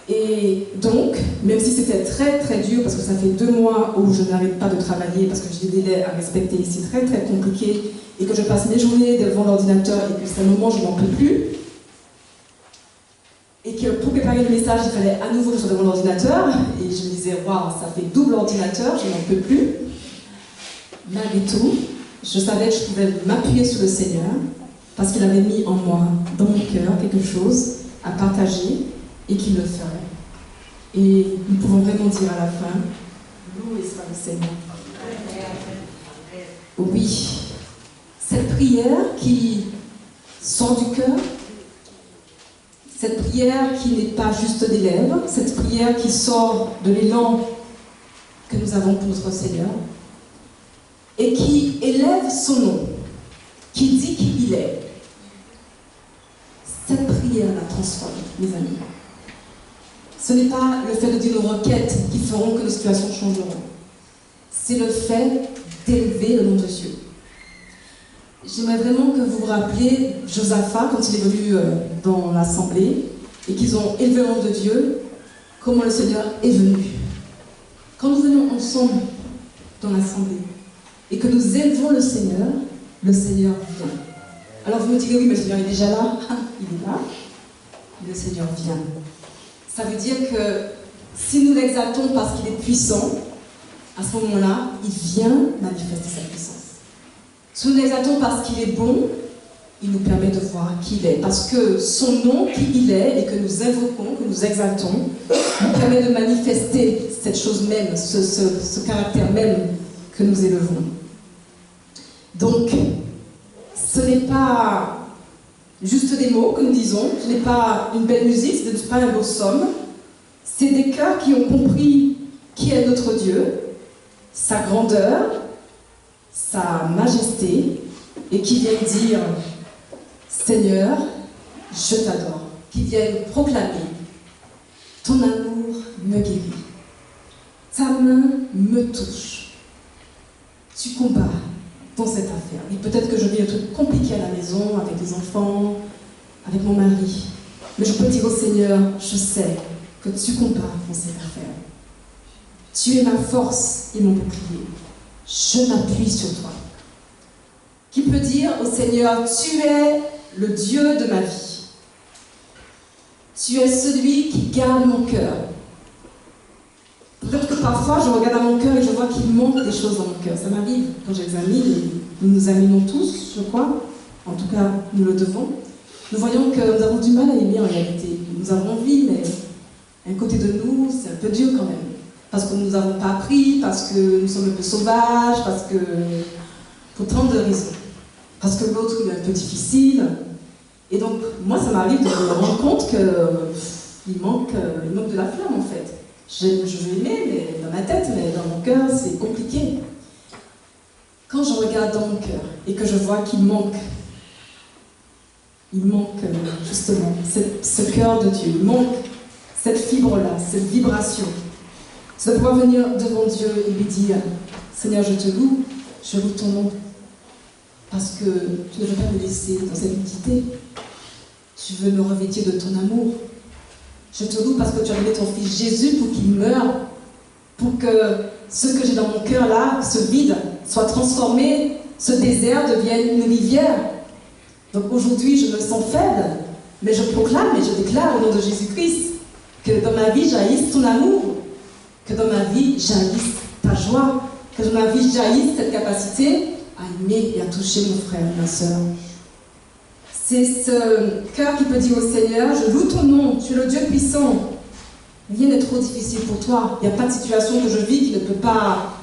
Et donc, même si c'était très très dur, parce que ça fait 2 mois où je n'arrête pas de travailler, parce que j'ai des délais à respecter ici très très compliqués, et que je passe mes journées devant l'ordinateur, et que c'est un moment où je n'en peux plus, et que pour préparer le message, il fallait à nouveau que je sois devant l'ordinateur, et je me disais, waouh, ça fait double ordinateur, je n'en peux plus. Malgré tout, je savais que je pouvais m'appuyer sur le Seigneur, parce qu'il avait mis en moi, dans mon cœur, quelque chose à partager, et qu'il le ferait. Et nous pouvons vraiment dire à la fin, loué soit le Seigneur. Oui, cette prière qui sort du cœur, cette prière qui n'est pas juste des lèvres, cette prière qui sort de l'élan que nous avons pour notre Seigneur, et qui élève son nom, qui dit qui il est. Cette prière la transforme, mes amis. Ce n'est pas le fait de dire nos requêtes qui feront que nos situations changeront. C'est le fait d'élever le nom de Dieu. J'aimerais vraiment que vous vous rappeliez Josaphat quand il est venu dans l'assemblée et qu'ils ont élevé le nom de Dieu, comment le Seigneur est venu. Quand nous venons ensemble dans l'assemblée et que nous élevons le Seigneur vient. Alors vous me direz, oui, mais le Seigneur est déjà là. Il est là. Le Seigneur vient. Ça veut dire que si nous l'exaltons parce qu'il est puissant, à ce moment-là, il vient manifester sa puissance. Si nous l'exaltons parce qu'il est bon, il nous permet de voir qui il est. Parce que son nom, qui il est, et que nous invoquons, que nous exaltons, nous permet de manifester cette chose même, ce caractère même que nous élevons. Donc, ce n'est pas juste des mots que nous disons, ce n'est pas une belle musique, ce n'est pas un beau somme. C'est des cœurs qui ont compris qui est notre Dieu, sa grandeur, sa majesté, et qui viennent dire « Seigneur, je t'adore », qui viennent proclamer « Ton amour me guérit, ta main me touche, tu combats dans cette affaire. » Et peut-être que je vis un truc compliqué à la maison, avec les enfants, avec mon mari, mais je peux dire au Seigneur « Je sais que tu combats dans cette affaire. Tu es ma force et mon bouclier. Je m'appuie sur toi. » Qui peut dire au Seigneur, tu es le Dieu de ma vie. Tu es celui qui garde mon cœur. Peut-être que parfois je regarde dans mon cœur et je vois qu'il manque des choses dans mon cœur. Ça m'arrive quand j'examine, et nous nous examinons tous, je crois. En tout cas, nous le devons. Nous voyons que nous avons du mal à aimer en réalité. Nous avons envie, mais un côté de nous, c'est un peu dur quand même. Parce que nous n'avons pas appris, parce que nous sommes un peu sauvages, parce que... pour tant de raisons. Parce que l'autre, il est un peu difficile. Et donc, moi, ça m'arrive de me rendre compte qu'il manque de la flamme, en fait. Je veux aimer, mais dans ma tête, mais dans mon cœur, c'est compliqué. Quand je regarde dans mon cœur et que je vois qu'il manque justement ce cœur de Dieu, il manque cette fibre-là, cette vibration. C'est de pouvoir venir devant Dieu et lui dire, Seigneur, je loue ton nom, parce que tu ne veux pas me laisser dans cette nudité. Tu veux me revêtir de ton amour. Je te loue parce que tu as donné ton fils Jésus pour qu'il meure, pour que ce que j'ai dans mon cœur là, ce vide, soit transformé, ce désert devienne une rivière. Donc aujourd'hui, je me sens faible, mais je proclame et je déclare au nom de Jésus-Christ que dans ma vie jaillisse ton amour, que dans ma vie jaillisse ta joie, que dans ma vie jaillisse cette capacité à aimer et à toucher mon frère, ma soeur. C'est ce cœur qui peut dire au Seigneur, je loue ton nom, tu es le Dieu puissant. Rien n'est trop difficile pour toi. Il n'y a pas de situation que je vis qui ne peut pas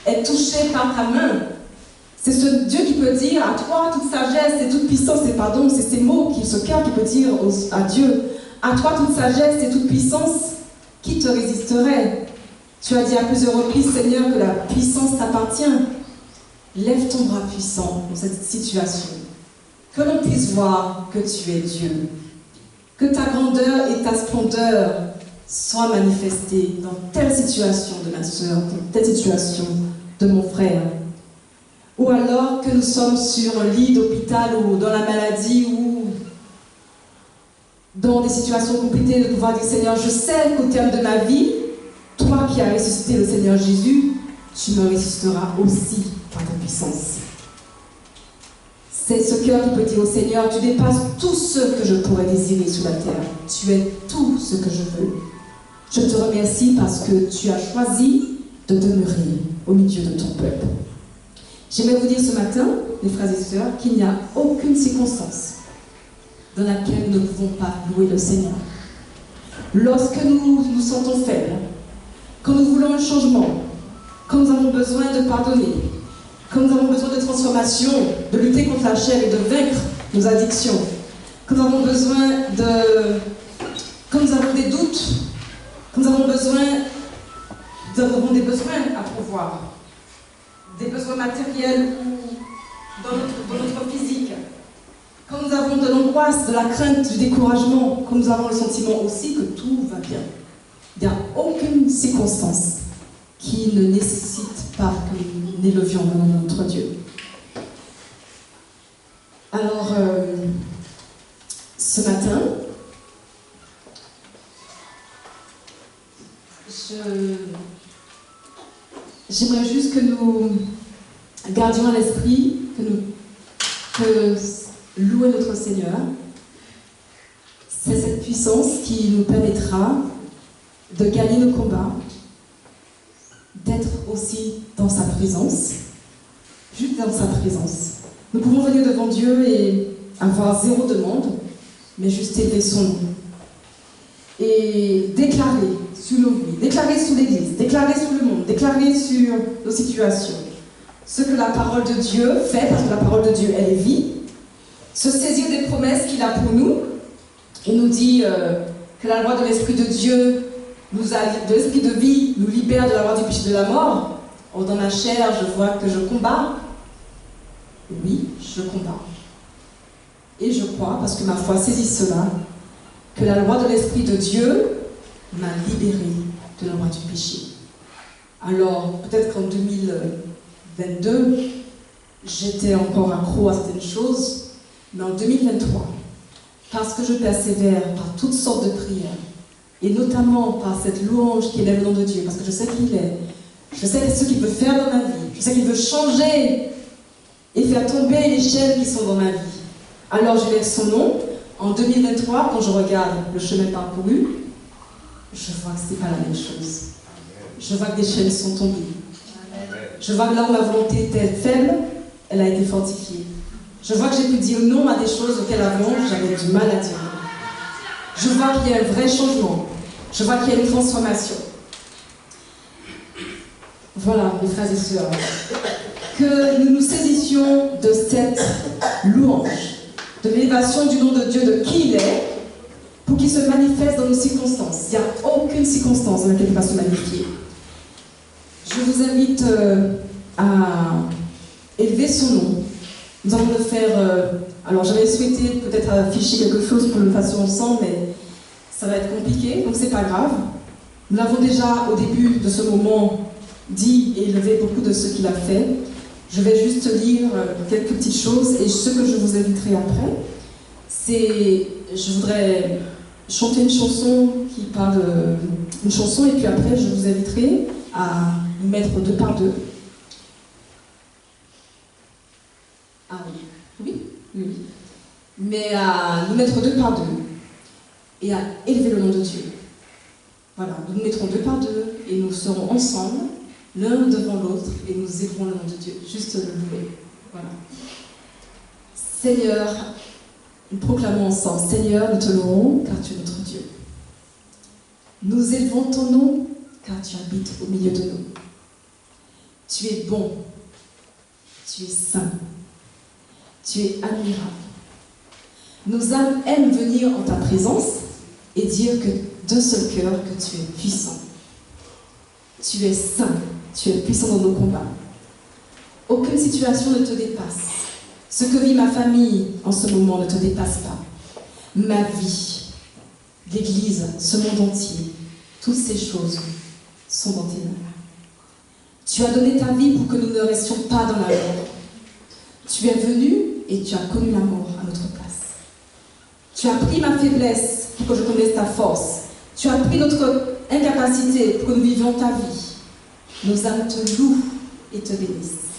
être touchée par ta main. C'est ce Dieu qui peut dire à toi toute sagesse et toute puissance, et pardon, c'est ces mots, ce cœur qui peut dire à Dieu, à toi toute sagesse et toute puissance, qui te résisterait? Tu as dit à plusieurs reprises, Seigneur, que la puissance t'appartient. Lève ton bras puissant dans cette situation. Que l'on puisse voir que tu es Dieu. Que ta grandeur et ta splendeur soient manifestées dans telle situation de ma soeur, dans telle situation de mon frère. Ou alors que nous sommes sur un lit d'hôpital ou dans la maladie ou dans des situations compliquées, de pouvoir dire, Seigneur, je sais qu'au terme de ma vie, toi qui as ressuscité le Seigneur Jésus, tu me ressusciteras aussi par ta puissance. C'est ce cœur qui peut dire au Seigneur, tu dépasses tout ce que je pourrais désirer sur la terre. Tu es tout ce que je veux. Je te remercie parce que tu as choisi de demeurer au milieu de ton peuple. J'aimerais vous dire ce matin, mes frères et sœurs, qu'il n'y a aucune circonstance dans laquelle nous ne pouvons pas louer le Seigneur. Lorsque nous nous sentons faibles, quand nous voulons un changement, quand nous avons besoin de pardonner, quand nous avons besoin de transformation, de lutter contre la chair et de vaincre nos addictions, quand nous avons besoin de... quand nous avons des doutes, quand nous avons des besoins à pourvoir, des besoins matériels ou dans notre physique, quand nous avons de l'angoisse, de la crainte, du découragement, quand nous avons le sentiment aussi que tout va bien, il n'y a aucune circonstance qui ne nécessite pas que nous n'élevions le nom de notre Dieu. Alors, ce matin, j'aimerais juste que nous gardions à l'esprit que louer notre Seigneur, c'est cette puissance qui nous permettra de gagner nos combats, d'être aussi dans sa présence, juste dans sa présence. Nous pouvons venir devant Dieu et avoir zéro demande, mais juste élever son nom. Et déclarer sur nos vies, déclarer sur l'Église, déclarer sur le monde, déclarer sur nos situations. Ce que la parole de Dieu fait, parce que la parole de Dieu, elle est vie. Se saisir des promesses qu'il a pour nous. Il nous dit que la loi de l'Esprit de Dieu, de l'Esprit de vie, nous libère de la loi du péché de la mort. Or, dans ma chair, je vois que je combats. Oui, je combats. Et je crois, parce que ma foi saisit cela, que la loi de l'Esprit de Dieu m'a libérée de la loi du péché. Alors, peut-être qu'en 2022, j'étais encore accro à certaines choses, mais en 2023, parce que je persévère par toutes sortes de prières, et notamment par cette louange qui élève le nom de Dieu, parce que je sais qu'il est, je sais ce qu'il veut faire dans ma vie, je sais qu'il veut changer et faire tomber les chaînes qui sont dans ma vie. Alors je lève son nom. En 2023, quand je regarde le chemin parcouru, je vois que ce n'est pas la même chose. Je vois que des chaînes sont tombées. Je vois que là où ma volonté était faible, elle a été fortifiée. Je vois que j'ai pu dire non à des choses auxquelles avant j'avais du mal à dire non. Je vois qu'il y a un vrai changement. Je vois qu'il y a une transformation. Voilà, mes frères et sœurs. Que nous nous saisissions de cette louange, de l'élévation du nom de Dieu, de qui il est, pour qu'il se manifeste dans nos circonstances. Il n'y a aucune circonstance dans laquelle il va se magnifier. Je vous invite à élever son nom. Nous allons le faire... alors j'avais souhaité peut-être afficher quelque chose pour que nous le fassions ensemble, mais ça va être compliqué, donc c'est pas grave. Nous l'avons déjà, au début de ce moment, dit et élevé beaucoup de ce qu'il a fait. Je vais juste lire quelques petites choses et ce que je vous inviterai après, c'est, je voudrais chanter une chanson qui parle, une chanson et puis après je vous inviterai à nous mettre deux par deux. Ah oui, oui. Mais à nous mettre deux par deux et à élever le nom de Dieu. Voilà, nous nous mettrons deux par deux et nous serons ensemble, l'un devant l'autre, et nous élevons le nom de Dieu, juste le louer. Voilà. Seigneur, nous proclamons ensemble, Seigneur, nous te louons car tu es notre Dieu. Nous élevons ton nom car tu habites au milieu de nous. Tu es bon, tu es saint, tu es admirable. Nos âmes aiment venir en ta présence et dire que d'un seul cœur que tu es puissant. Tu es saint, tu es puissant dans nos combats. Aucune situation ne te dépasse. Ce que vit ma famille en ce moment ne te dépasse pas. Ma vie, l'Église, ce monde entier, toutes ces choses sont dans tes mains. Tu as donné ta vie pour que nous ne restions pas dans la mort. Tu es venu et tu as connu la mort à notre place. Tu as pris ma faiblesse pour que je connaisse ta force. Tu as pris notre incapacité pour que nous vivions ta vie. Nos âmes te louent et te bénissent.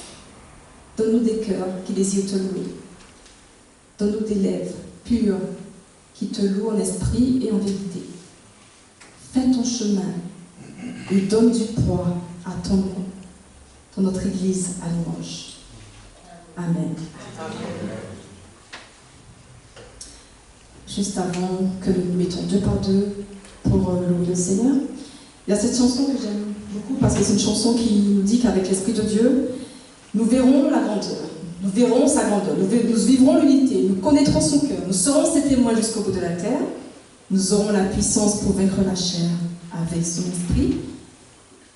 Donne-nous des cœurs qui désirent te louer. Donne-nous des lèvres pures qui te louent en esprit et en vérité. Fais ton chemin et donne du poids à ton nom dans notre Église à louange. Amen. Juste avant que nous nous mettons deux par deux pour louer le Seigneur, il y a cette chanson que j'aime beaucoup parce que c'est une chanson qui nous dit qu'avec l'Esprit de Dieu, nous verrons la grandeur, nous verrons sa grandeur, nous vivrons l'unité, nous connaîtrons son cœur, nous serons ses témoins jusqu'au bout de la terre, nous aurons la puissance pour vaincre la chair avec son esprit.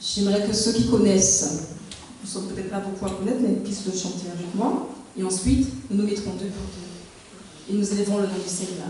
J'aimerais que ceux qui connaissent, nous ne sommes peut-être pas beaucoup à connaître, mais puissent le chanter avec moi, et ensuite nous nous mettrons deux par deux, et nous élèverons le nom du Seigneur.